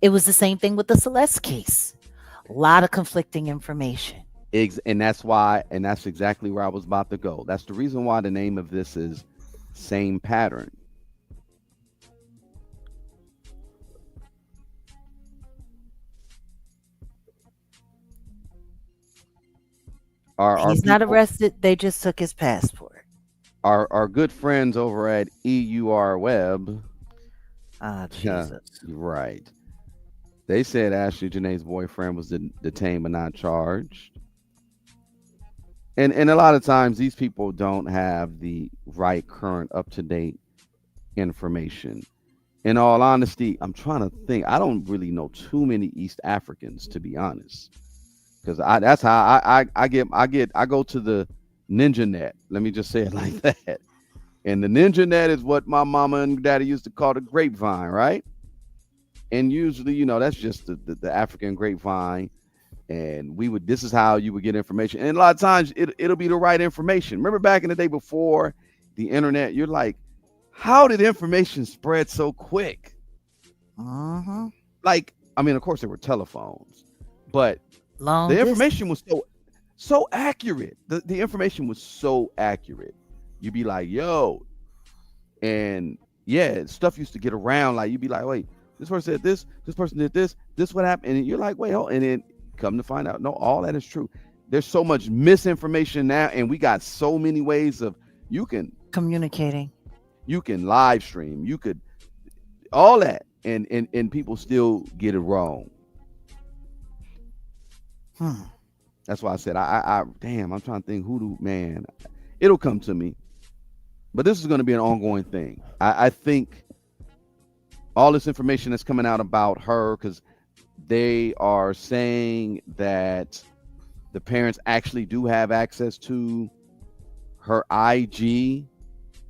It was the same thing with the Celeste case. A lot of conflicting information. And that's exactly where I was about to go. That's the reason why the name of this is Same Pattern. He's not arrested. They just took his passport. Our good friends over at EUR Web. Jesus. Right. They said Ashley Janee's boyfriend was detained but not charged. And a lot of times these people don't have the right current up-to-date information. In all honesty, I'm trying to think. I don't really know too many East Africans, to be honest. Because that's how I go to the ninja net. Let me just say it like that. And the ninja net is what my mama and daddy used to call the grapevine, right? And usually, that's just the African grapevine. And this is how you would get information. And a lot of times it'll be the right information. Remember back in the day before the internet, you're like, how did information spread so quick? Uh-huh. Like, I mean, of course there were telephones, but the information was so accurate. The information was so accurate. You'd be like, yo, and yeah, stuff used to get around. Like you'd be like, wait, this person said this person did this what happened? And you're like, wait, and then come to find out, no, all that is true. There's so much misinformation now, and we got so many ways of communicating. You can live stream, you could all that, and people still get it wrong. Hmm. That's why I said I damn. I'm trying to think who do man. It'll come to me, but this is going to be an ongoing thing. I think all this information that's coming out about her because they are saying that the parents actually do have access to her IG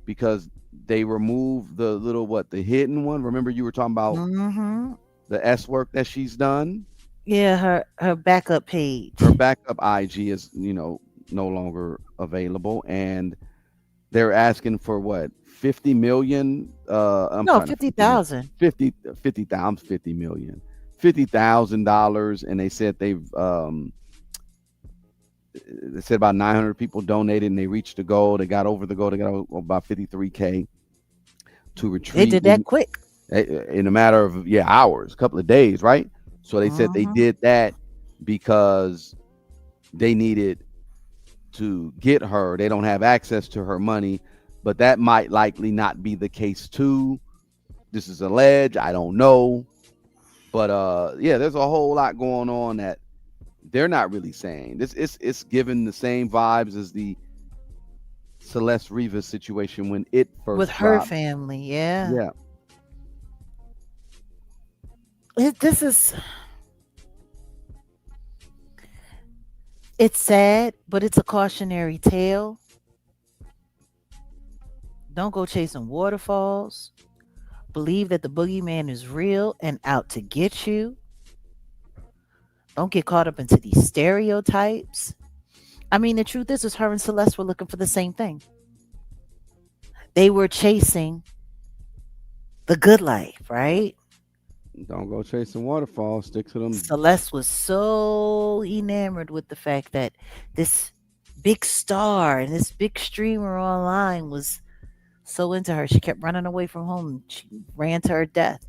because they removed the little the hidden one. Remember you were talking about Mm-hmm. the S work that she's done. Yeah, her backup page. Her backup IG is no longer available, and they're asking for what 50 million. I'm No, sorry, 50,000. 50,000, 50 million, $50,000, and they said they said about 900 people donated, and they reached the goal. They got over the goal. They got about 53K to They retrieve did that quick. in a matter of hours, a couple of days, right? So they said they Mhm. did that because they needed to get her. They don't have access to her money, but that might likely not be the case too. This is alleged. I don't know, but yeah, there's a whole lot going on that they're not really saying. It's given the same vibes as the Celeste Rivas situation when it first With her dropped. family, yeah. Yeah, This is it's sad, but it's a cautionary tale. Don't go chasing waterfalls. Believe that the boogeyman is real and out to get you. Don't get caught up into these stereotypes. I mean, the truth is her and Celeste were looking for the same thing. They were chasing the good life, right? don't go chasing waterfalls. Stick to them. Celeste was so enamored with the fact that this big star and this big streamer online was so into her. She kept running away from home. She ran to her death.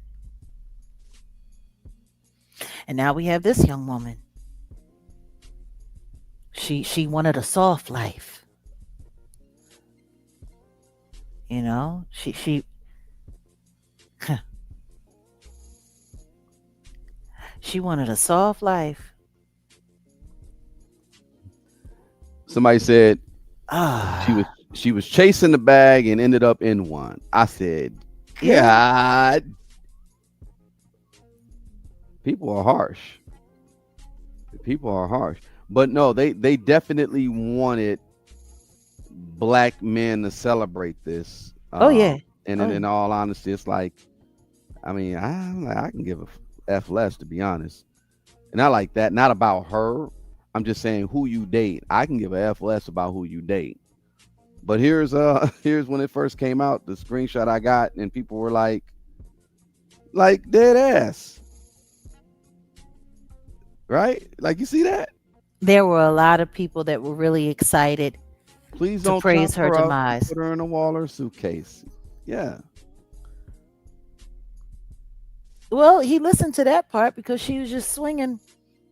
And now we have this young woman. She wanted a soft life. You know? She wanted a soft life. Somebody said Ah, she was chasing the bag and ended up in one. I said, yeah. God, people are harsh. People are harsh. But no, they definitely wanted black men to celebrate this. Oh yeah. And Oh in yeah. all honesty, it's like, I mean, I can give a F less, to be honest. And I like that. Not about her. I'm just saying who you date. I can give a F less about who you date. But here's here's when it first came out, the screenshot I got, and people were like dead ass. Right? Like you see that? There were a lot of people that were really excited Please to don't chop praise her her up and demise. put her in a Waller suitcase. Yeah. Well, he listened to that part because she was just swinging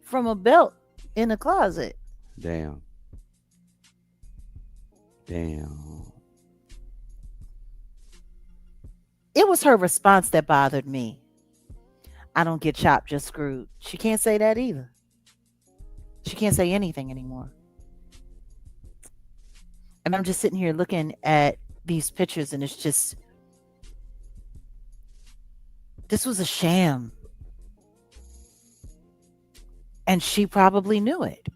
from a belt in the closet. Damn. Damn. It was her response that bothered me. I don't get chopped, just screwed. She can't say that either. She can't say anything anymore. And I'm just sitting here looking at these pictures, and it's just, this was a sham. And she probably knew it.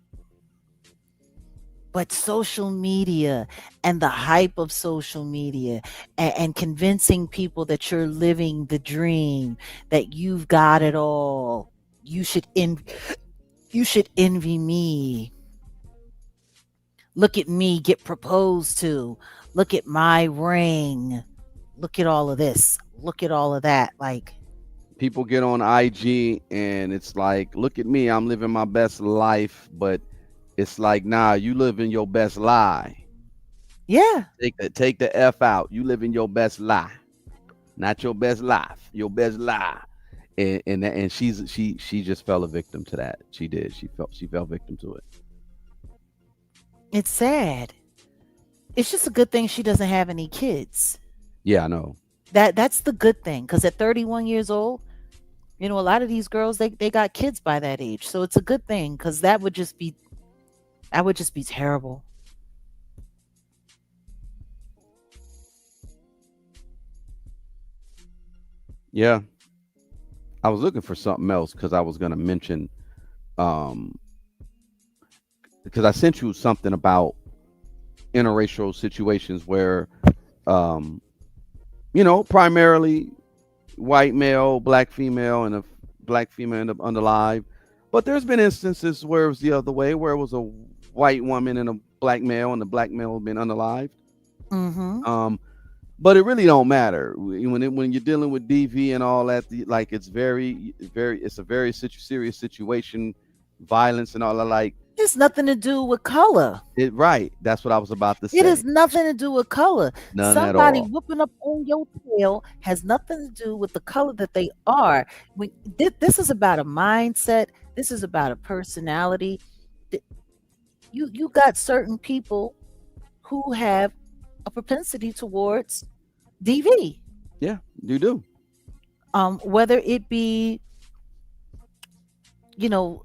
But social media and the hype of social media and convincing people that you're living the dream, that you've got it all. You should envy me. Look at me get proposed to. Look at my ring. Look at all of this. Look at all of that. Like, People get on IG and it's like, look at me, I'm living my best life, but it's like, nah, you living your best lie. yeah. Take the F out. You living your best lie. Not your best life. Your best lie. And she just fell a victim to that. She did. She fell victim to it. It's sad. It's just a good thing she doesn't have any kids. Yeah, I know. That's the good thing, because at 31 years old, A lot of these girls, they got kids by that age, so it's a good thing because that would just be terrible. Yeah, I was looking for something else because I was going to mention, um, because I sent you something about interracial situations where, um, primarily white male, black female, and a black female end up unalive. But there's been instances where it was the other way, where it was a white woman and a black male, and the black male been unalive. Mm-hmm. Um, but it really don't matter when you're dealing with DV and all that. Like it's a very serious situation, violence and all that. Like It's nothing to do with color. it, right? That's what I was about to It has say. nothing to do with color. None at Somebody all. whooping up on your tail has nothing to do with the color that they are. When this is about a mindset, this is about a personality. Th- you got certain people who have a propensity towards DV. Yeah, you do. Whether it be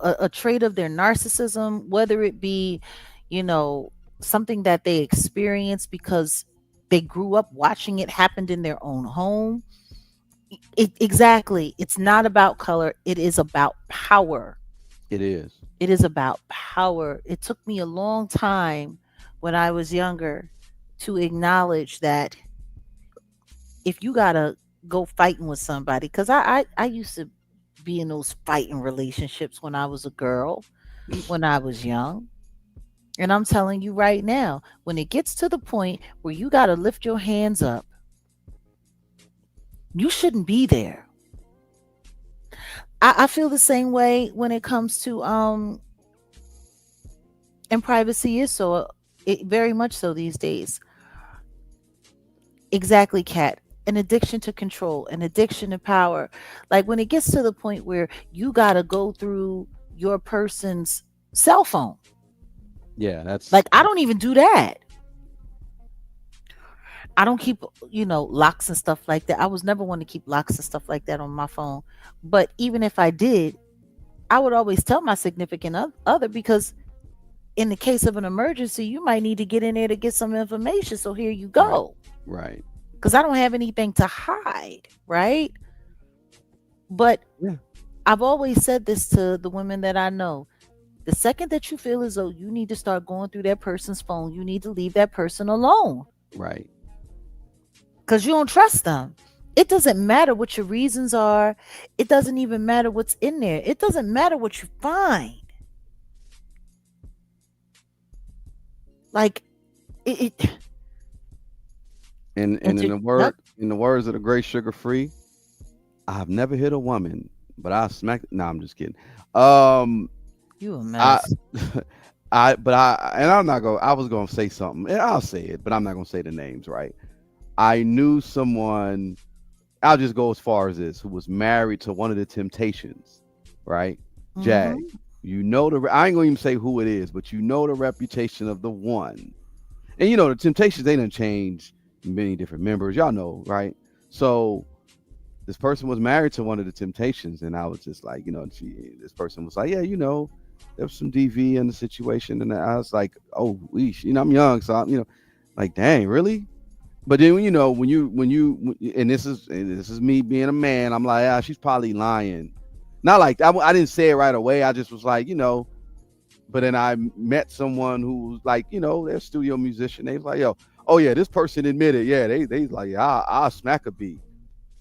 a trait of their narcissism, whether it be you know something that they experience because they grew up watching it happen in their own home. Exactly, it's not about color, it is about power. It is. It is about power. It took me a long time when I was younger to acknowledge that if you gotta go fighting with somebody, because I used to be in those fighting relationships when I was a girl, when I was young. And I'm telling you right now, when it gets to the point where you got to lift your hands up, you shouldn't be there. I feel the same way when it comes to and privacy is so it very much so these days. Exactly, Kat. An addiction to control, an addiction to power. Like when it gets to the point where you got to go through your person's cell phone. Yeah, that's Like I don't even do that. I don't keep, locks and stuff like that. I was never one to keep locks and stuff like that on my phone. But even if I did, I would always tell my significant other because in the case of an emergency, you might need to get in there to get some information. So here you right. go. Right. Because I don't have anything to hide, right? But Yeah. I've always said this to the women that I know. The second that you feel as though you need to start going through that person's phone, you need to leave that person alone Right. because you don't trust them. It doesn't matter what your reasons are. It doesn't even matter what's in there. It doesn't matter what you find. Like it And and in to, the yep, words of the great Sugar Free, I've never hit a woman, but I smacked. No, I'm just kidding. Um, you a I, mess. and I'm not going. I was going to say something, and I'll say it, but I'm not going to say the names. Right? I knew someone. I'll just go as far as this, who was married to one of the Temptations. Right? Jag. Hmm. I ain't gonna even say who it is, but the reputation of the one. And the Temptations, they done changed many different members. Y'all know, right? So this person was married to one of the Temptations, and I was just like, this person was like, yeah, there was some DV in the situation, and I was like, oh, weesh, I'm young, so like, dang, really? But then and this is me being a man, I'm like, she's probably lying. Not like I didn't say it right away. I just was like, But then I met someone who was like, they're a studio musician. They was like, yo, oh yeah, this person admitted, yeah, they like, yeah, I'll smack a beat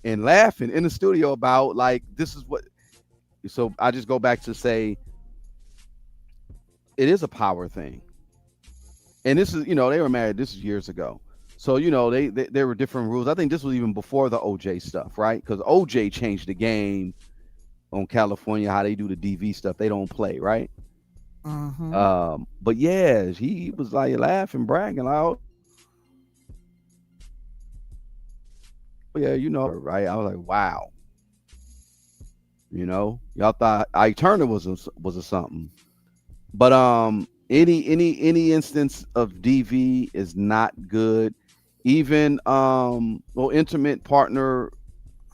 and laughing in the studio about like this is what. So I just go back to say it is a power thing, and this is they were married. This is years ago, so they there were different rules. I think this was even before the OJ stuff, right? Because OJ changed the game on California, how they do the DV stuff. They don't play, right? Hmm. But yeah, he was like laughing, bragging, like, oh yeah, right? I was like, wow, y'all thought I Turner was a something, but any instance of DV is not good. Even intimate partner,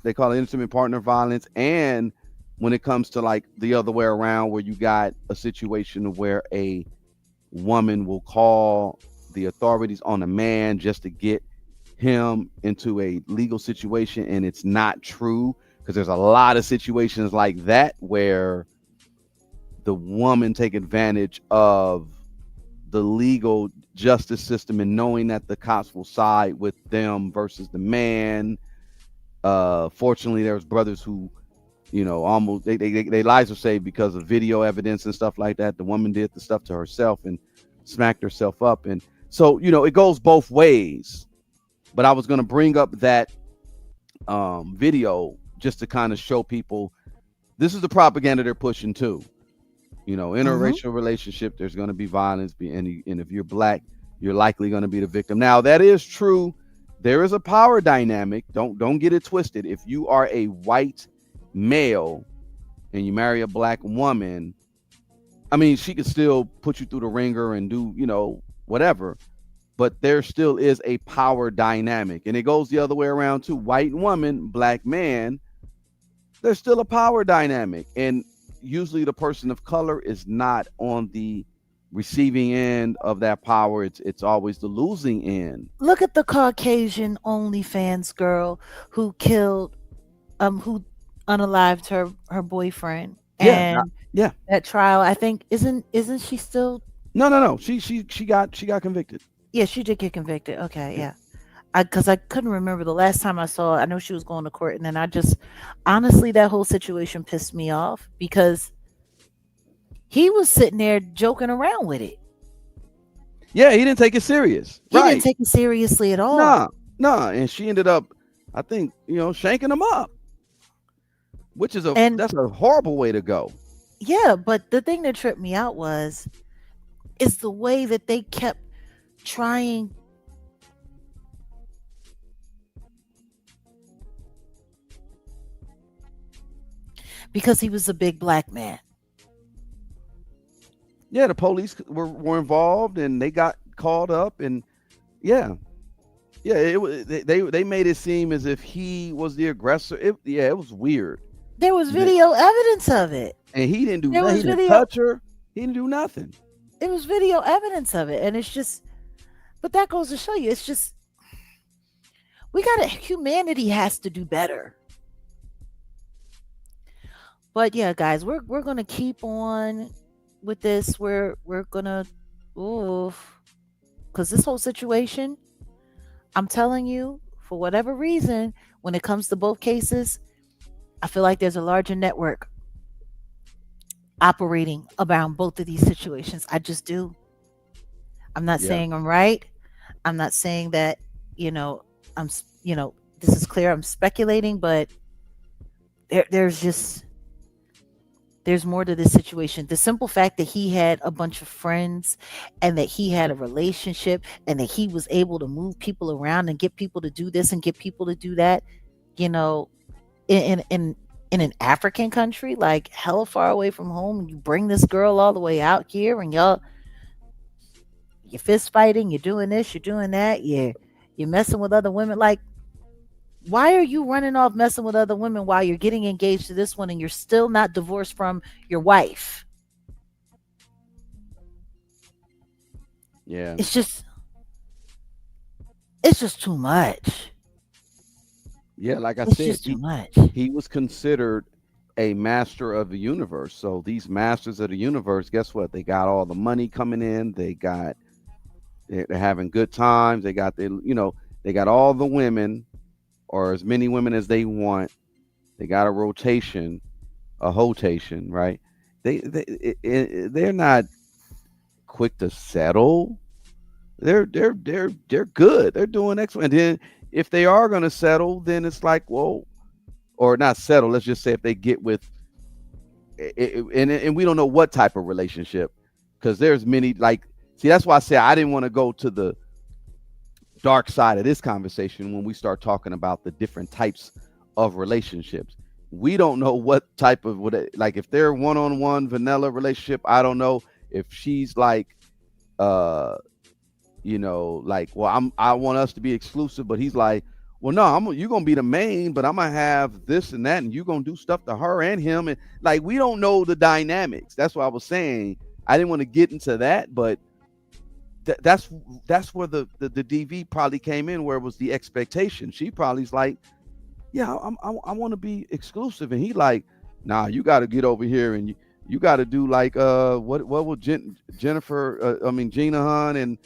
they call it intimate partner violence, and when it comes to like the other way around, where you got a situation where a woman will call the authorities on a man just to get him into a legal situation, and it's not true, because there's a lot of situations like that where the woman take advantage of the legal justice system and knowing that the cops will side with them versus the man. Fortunately, there's brothers who, you know, almost they lives are saved because of video evidence and stuff like that. The woman did the stuff to herself and smacked herself up, and so, you know, it goes both ways. But I was going to bring up that video just to kind of show people this is the propaganda they're pushing too. You know, interracial relationship, there's going to be violence, and if you're black, you're likely going to be the victim. Now, that is true. There is a power dynamic. Don't get it twisted. If you are a white male and you marry a black woman, I mean, she could still put you through the ringer and do, you know, whatever. But there still is a power dynamic, and it goes the other way around too. White woman, black man, there's still a power dynamic, and usually the person of color is not on the receiving end of that power. It's always the losing end. Look at the Caucasian OnlyFans girl who killed, who unalived her boyfriend. Yeah, And yeah. that trial, I think, isn't she still? No. She got convicted. Yeah, she did get convicted. Okay, yeah. Because I couldn't remember the last time I saw it. I know she was going to court, and then I just, honestly, that whole situation pissed me off because he was sitting there joking around with it. Yeah, he didn't take it serious. He didn't take it seriously at all. Nah, and she ended up, I think, you know, shanking him up, which is that's a horrible way to go. Yeah, but the thing that tripped me out is the way that they kept trying. Because he was a big black man. Yeah, the police were involved, and they got called up, and yeah, it was they made it seem as if he was the aggressor. It was weird. There was video evidence of it, and he didn't do nothing. He didn't touch her. He didn't do nothing. It was video evidence of it, and it's just, but that goes to show you, it's just, humanity has to do better. But yeah, guys, we're gonna keep on with this. We're gonna, because this whole situation, I'm telling you, for whatever reason, when it comes to both cases, I feel like there's a larger network operating around both of these situations. I just do. I'm not saying I'm right. I'm not saying that, this is clear. I'm speculating, but there's more to this situation. The simple fact that he had a bunch of friends and that he had a relationship and that he was able to move people around and get people to do this and get people to do that, in an African country, like hella far away from home, and you bring this girl all the way out here, and you're fist fighting, you're doing this, you're doing that, you're messing with other women. Like, why are you running off messing with other women while you're getting engaged to this one and you're still not divorced from your wife? Yeah. It's just too much. Yeah, like I said, just too much. He was considered a master of the universe. So these masters of the universe, guess what? They got all the money coming in. They're having good times. They got they got all the women, or as many women as they want. They got a rotation, right? They're not quick to settle. They're good. They're doing excellent. And then if they are going to settle, then it's like, well, or not settle. Let's just say if they get with, and we don't know what type of relationship, because there's many, like, see, that's why I say I didn't want to go to the dark side of this conversation when we start talking about the different types of relationships. We don't know what type of, like, if they're one-on-one vanilla relationship, I don't know if she's like, like, well, I want us to be exclusive, but he's like, well, no, you're gonna be the main, but I'm gonna have this and that, and you're gonna do stuff to her and him, and like we don't know the dynamics. That's what I was saying. I didn't want to get into that, but that's where the DV probably came in, where it was the expectation. She probably's like, yeah, I want to be exclusive, and he like, nah, you got to get over here, and you got to do like what will Jennifer Gina Hun and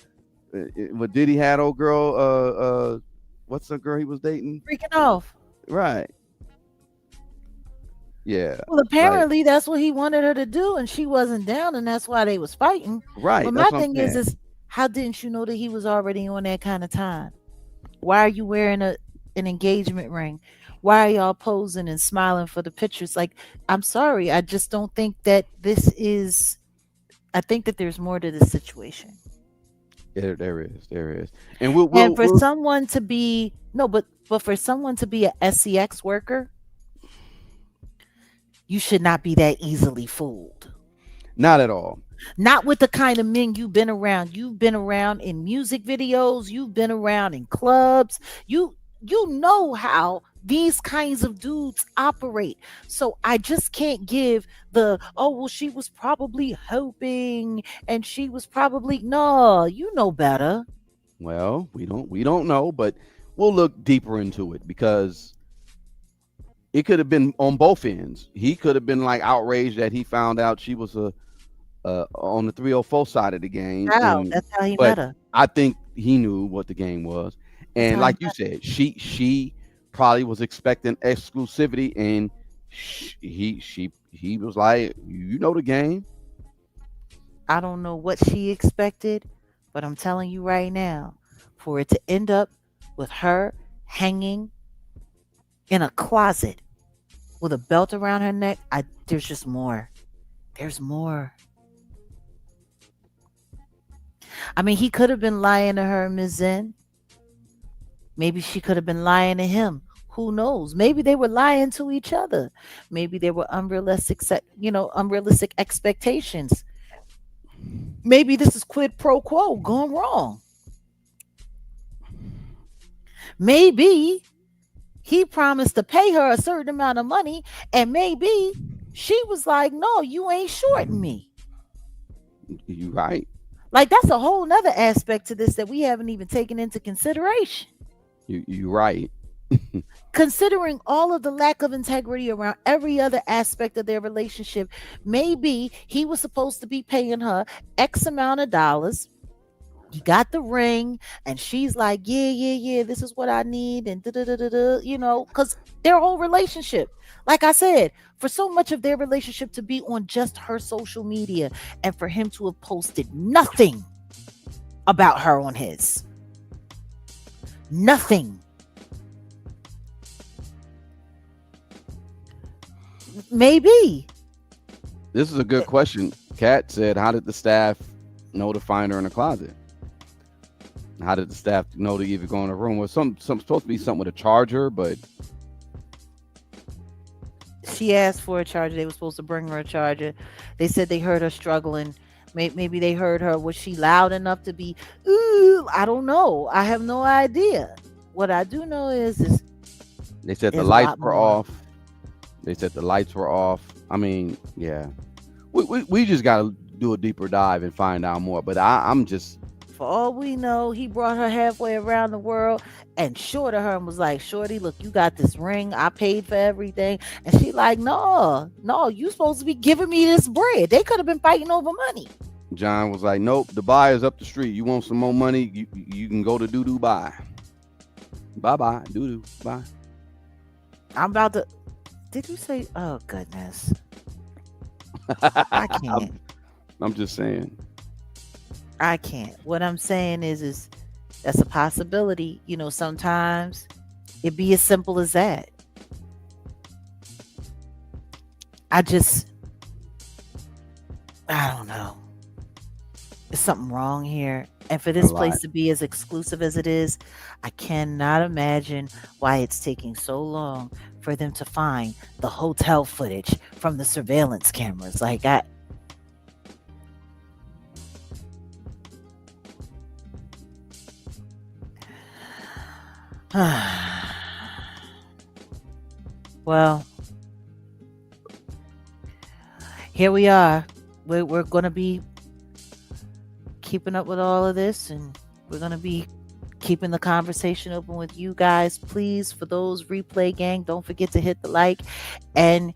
what Diddy had old girl what's the girl he was dating? Freaking off. Right. Yeah. Well, apparently that's what he wanted her to do, and she wasn't down, and that's why they was fighting. Right. But my thing is how didn't you know that he was already on that kind of time? Why are you wearing an engagement ring? Why are y'all posing and smiling for the pictures? Like, I'm sorry, I just don't think that this is. I think that there's more to this situation. Yeah, there is, and for someone to be but for someone to be a SEX worker, you should not be that easily fooled. Not at all. Not with the kind of men you've been around. You've been around in music videos. You've been around in clubs. You know how these kinds of dudes operate. So I just can't give she was probably hoping and she was probably no, you know better. Well, we don't know, but we'll look deeper into it because it could have been on both ends. He could have been like outraged that he found out she was on the 304 side of the game. That's how he met her. I think he knew what the game was. And like you said, she probably was expecting exclusivity, and he was like, you know the game. I don't know what she expected, but I'm telling you right now, for it to end up with her hanging in a closet with a belt around her neck, there's just more. There's more. I mean, he could have been lying to her, Ms. Zen. Maybe she could have been lying to him. Who knows? Maybe they were lying to each other. Maybe there were unrealistic expectations. Maybe this is quid pro quo gone wrong. Maybe he promised to pay her a certain amount of money, and maybe she was like, no, you ain't shorting me. You right. Like, that's a whole nother aspect to this that we haven't even taken into consideration. You right. Considering all of the lack of integrity around every other aspect of their relationship, maybe he was supposed to be paying her X amount of dollars. He got the ring, and she's like, yeah, this is what I need, and because their whole relationship, like I said, for so much of their relationship to be on just her social media, and for him to have posted nothing about her on his. Nothing. Maybe. This is a good question. Kat said, how did the staff know to find her in the closet? How did the staff know to even go in the room? Was some supposed to be something with a charger, but she asked for a charger. They were supposed to bring her a charger. They said they heard her struggling. Maybe they heard her. Was she loud enough to be? Ooh, I don't know. I have no idea. What I do know is they said the lights were off. They said the lights were off. I mean, yeah. We just got to do a deeper dive and find out more. But I'm just. For all we know, he brought her halfway around the world and shorted her and was like, shorty, look, you got this ring. I paid for everything. And she like, no, you supposed to be giving me this bread. They could have been fighting over money. John was like, nope, the buy is up the street. You want some more money? You can go to doo-doo buy. Bye-bye, doo-doo, bye. I'm about to... Did you say... Oh, goodness. I can't. I'm just saying. I can't. What I'm saying is that's a possibility. Sometimes it be as simple as that. I don't know. There's something wrong here. And for this place to be as exclusive as it is, I cannot imagine why it's taking so long for them to find the hotel footage from the surveillance cameras. Like, Well, here we are. We're going to be keeping up with all of this, and we're going to be keeping the conversation open with you guys. Please, for those replay gang, don't forget to hit the like and,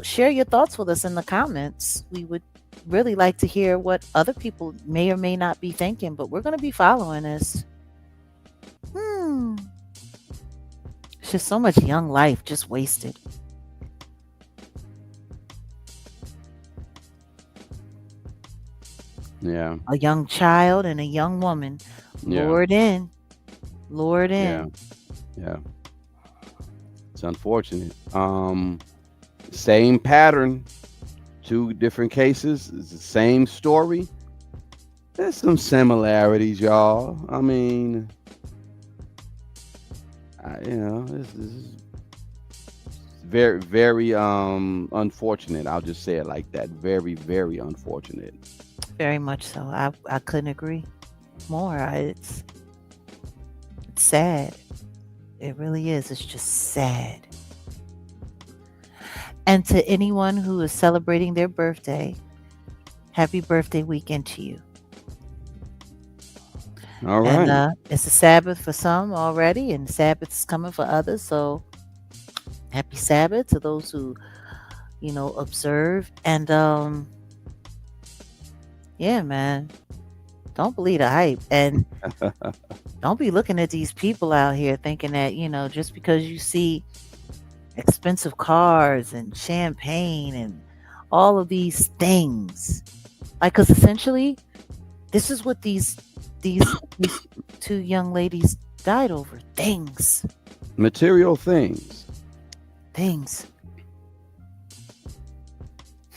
share your thoughts with us in the comments. We would really like to hear what other people may or may not be thinking, but we're going to be following this. It's just so much young life just wasted. Yeah. A young child and a young woman Yeah. lured in. Yeah. It's unfortunate. Same pattern, 2 different cases. It's the same story. There's some similarities, y'all. I mean, this is very, very unfortunate. I'll just say it like that. Very, very unfortunate. Very much so. I couldn't agree more. It's sad. It really is. It's just sad. And to anyone who is celebrating their birthday, happy birthday weekend to you. All right. And it's a Sabbath for some already, and Sabbath is coming for others. So happy Sabbath to those who, observe. And yeah, man, don't believe the hype, and don't be looking at these people out here thinking that, just because you see expensive cars and champagne and all of these things, like, because essentially this is what these 2 young ladies died over. Things. Material things. Things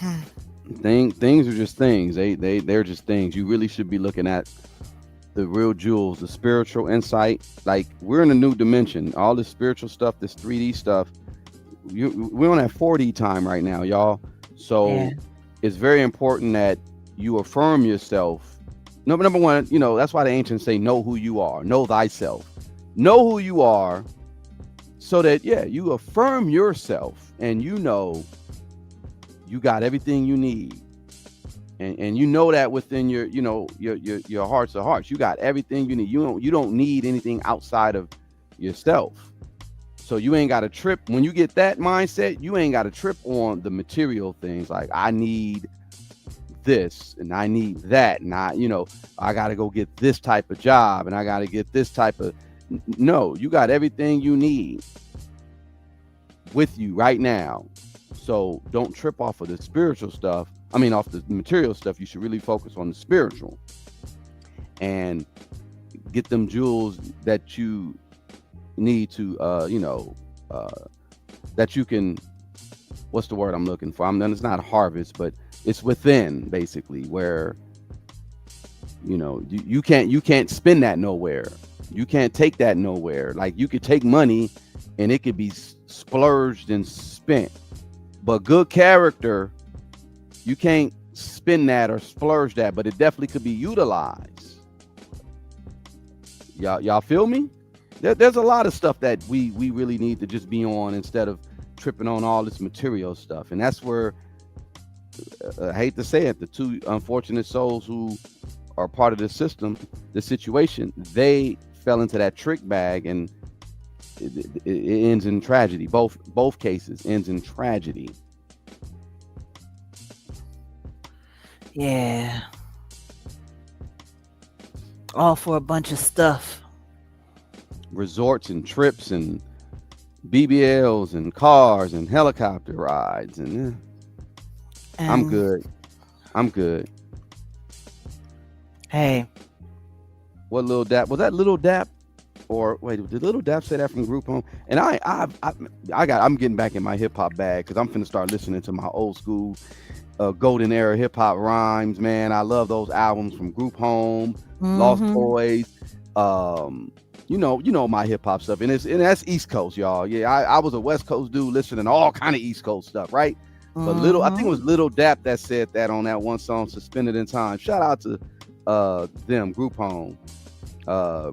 are just things. They're just things. You really should be looking at the real jewels, the spiritual insight. Like, we're in a new dimension. All this spiritual stuff, this 3D stuff. We're on that 4D time right now, y'all. So it's very important that you affirm yourself. Number one, that's why the ancients say, know who you are, know thyself, know who you are, so that you affirm yourself, and you got everything you need, and that within your your hearts of hearts, you got everything you need. You don't need anything outside of yourself. So you ain't got to trip. When you get that mindset, you ain't got to trip on the material things, like, I need this and I need that, and I got to go get this type of job, and I got to get this type of. No, you got everything you need with you right now. So don't trip off of the spiritual stuff. I mean, off the material stuff. You should really focus on the spiritual and get them jewels that you need to, that you can, what's the word I'm looking for? It's not harvest, but it's within, basically, where, you can't spend that nowhere. You can't take that nowhere. Like, you could take money and it could be splurged and spent, but good character, you can't spend that or splurge that, but it definitely could be utilized. Y'all feel me? There's a lot of stuff that we really need to just be on, instead of tripping on all this material stuff. And that's where, I hate to say it, the 2 unfortunate souls who are part of the system, the situation, they fell into that trick bag, and it ends in tragedy. Both cases ends in tragedy. Yeah. All for a bunch of stuff. Resorts and trips and BBLs and cars and helicopter rides, and I'm good. Hey, what Lil Dap was that? Little Dap, or wait, did Little Dap say that from Group Home? And I'm getting back in my hip hop bag, because I'm finna start listening to my old school golden era hip hop rhymes. Man, I love those albums from Group Home, Lost Boys. You know my hip hop stuff, and that's East Coast, y'all. Yeah, I was a West Coast dude listening to all kind of East Coast stuff, right? But I think it was Little Dap that said that on that one song, Suspended in Time. Shout out to them, Group Home,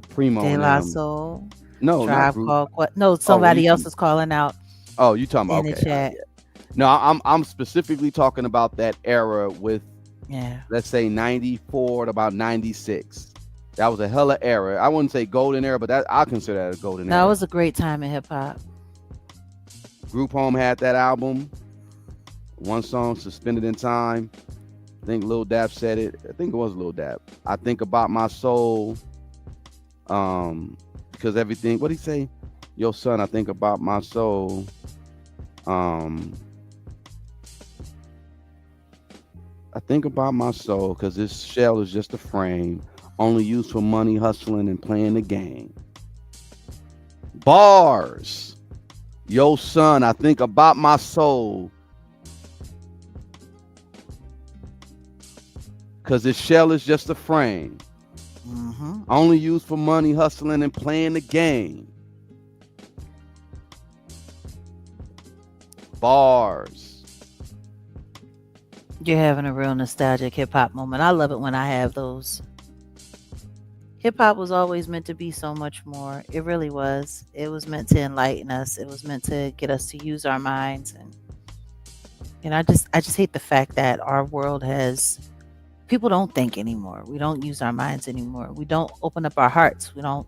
Primo. De La Soul. No, Tribe Called Quest. No, somebody else is calling out. Oh, you talking about in the okay? chat. No, I'm specifically talking about that era with, Yeah. let's say 94 to about 96. That was a hella era. I wouldn't say golden era, but that I consider that a golden That era. was a great time in hip hop. Group Home had that album. One song, Suspended in Time. I think Lil Dap said it. I think it was Lil Dap. I think about my soul. Because everything, what'd he say? Yo, son, I think about my soul. I think about my soul because this shell is just a frame, only used for money, hustling, and playing the game. Bars. Yo, son, I think about my soul because this shell is just a frame, only used for money, hustling, and playing the game. Bars. You're having a real nostalgic hip hop moment. I love it when I have those. Hip hop was always meant to be so much more. It really was. It was meant to enlighten us. It was meant to get us to use our minds. And I just hate the fact that our world has, people don't think anymore. We don't use our minds anymore. We don't open up our hearts. We don't.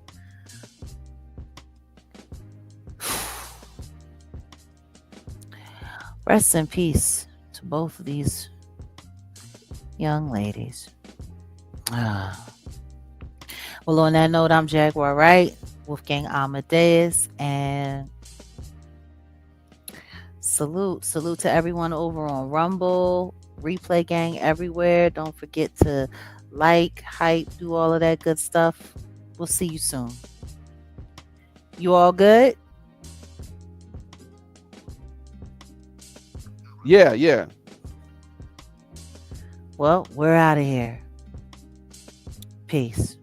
Rest in peace to both of these young ladies. Well, on that note, I'm Jaguar Wright, Wolfgang Amadeus, and salute to everyone over on Rumble, Replay Gang everywhere. Don't forget to like, hype, do all of that good stuff. We'll see you soon. You all good? Yeah. Well, we're out of here. Peace.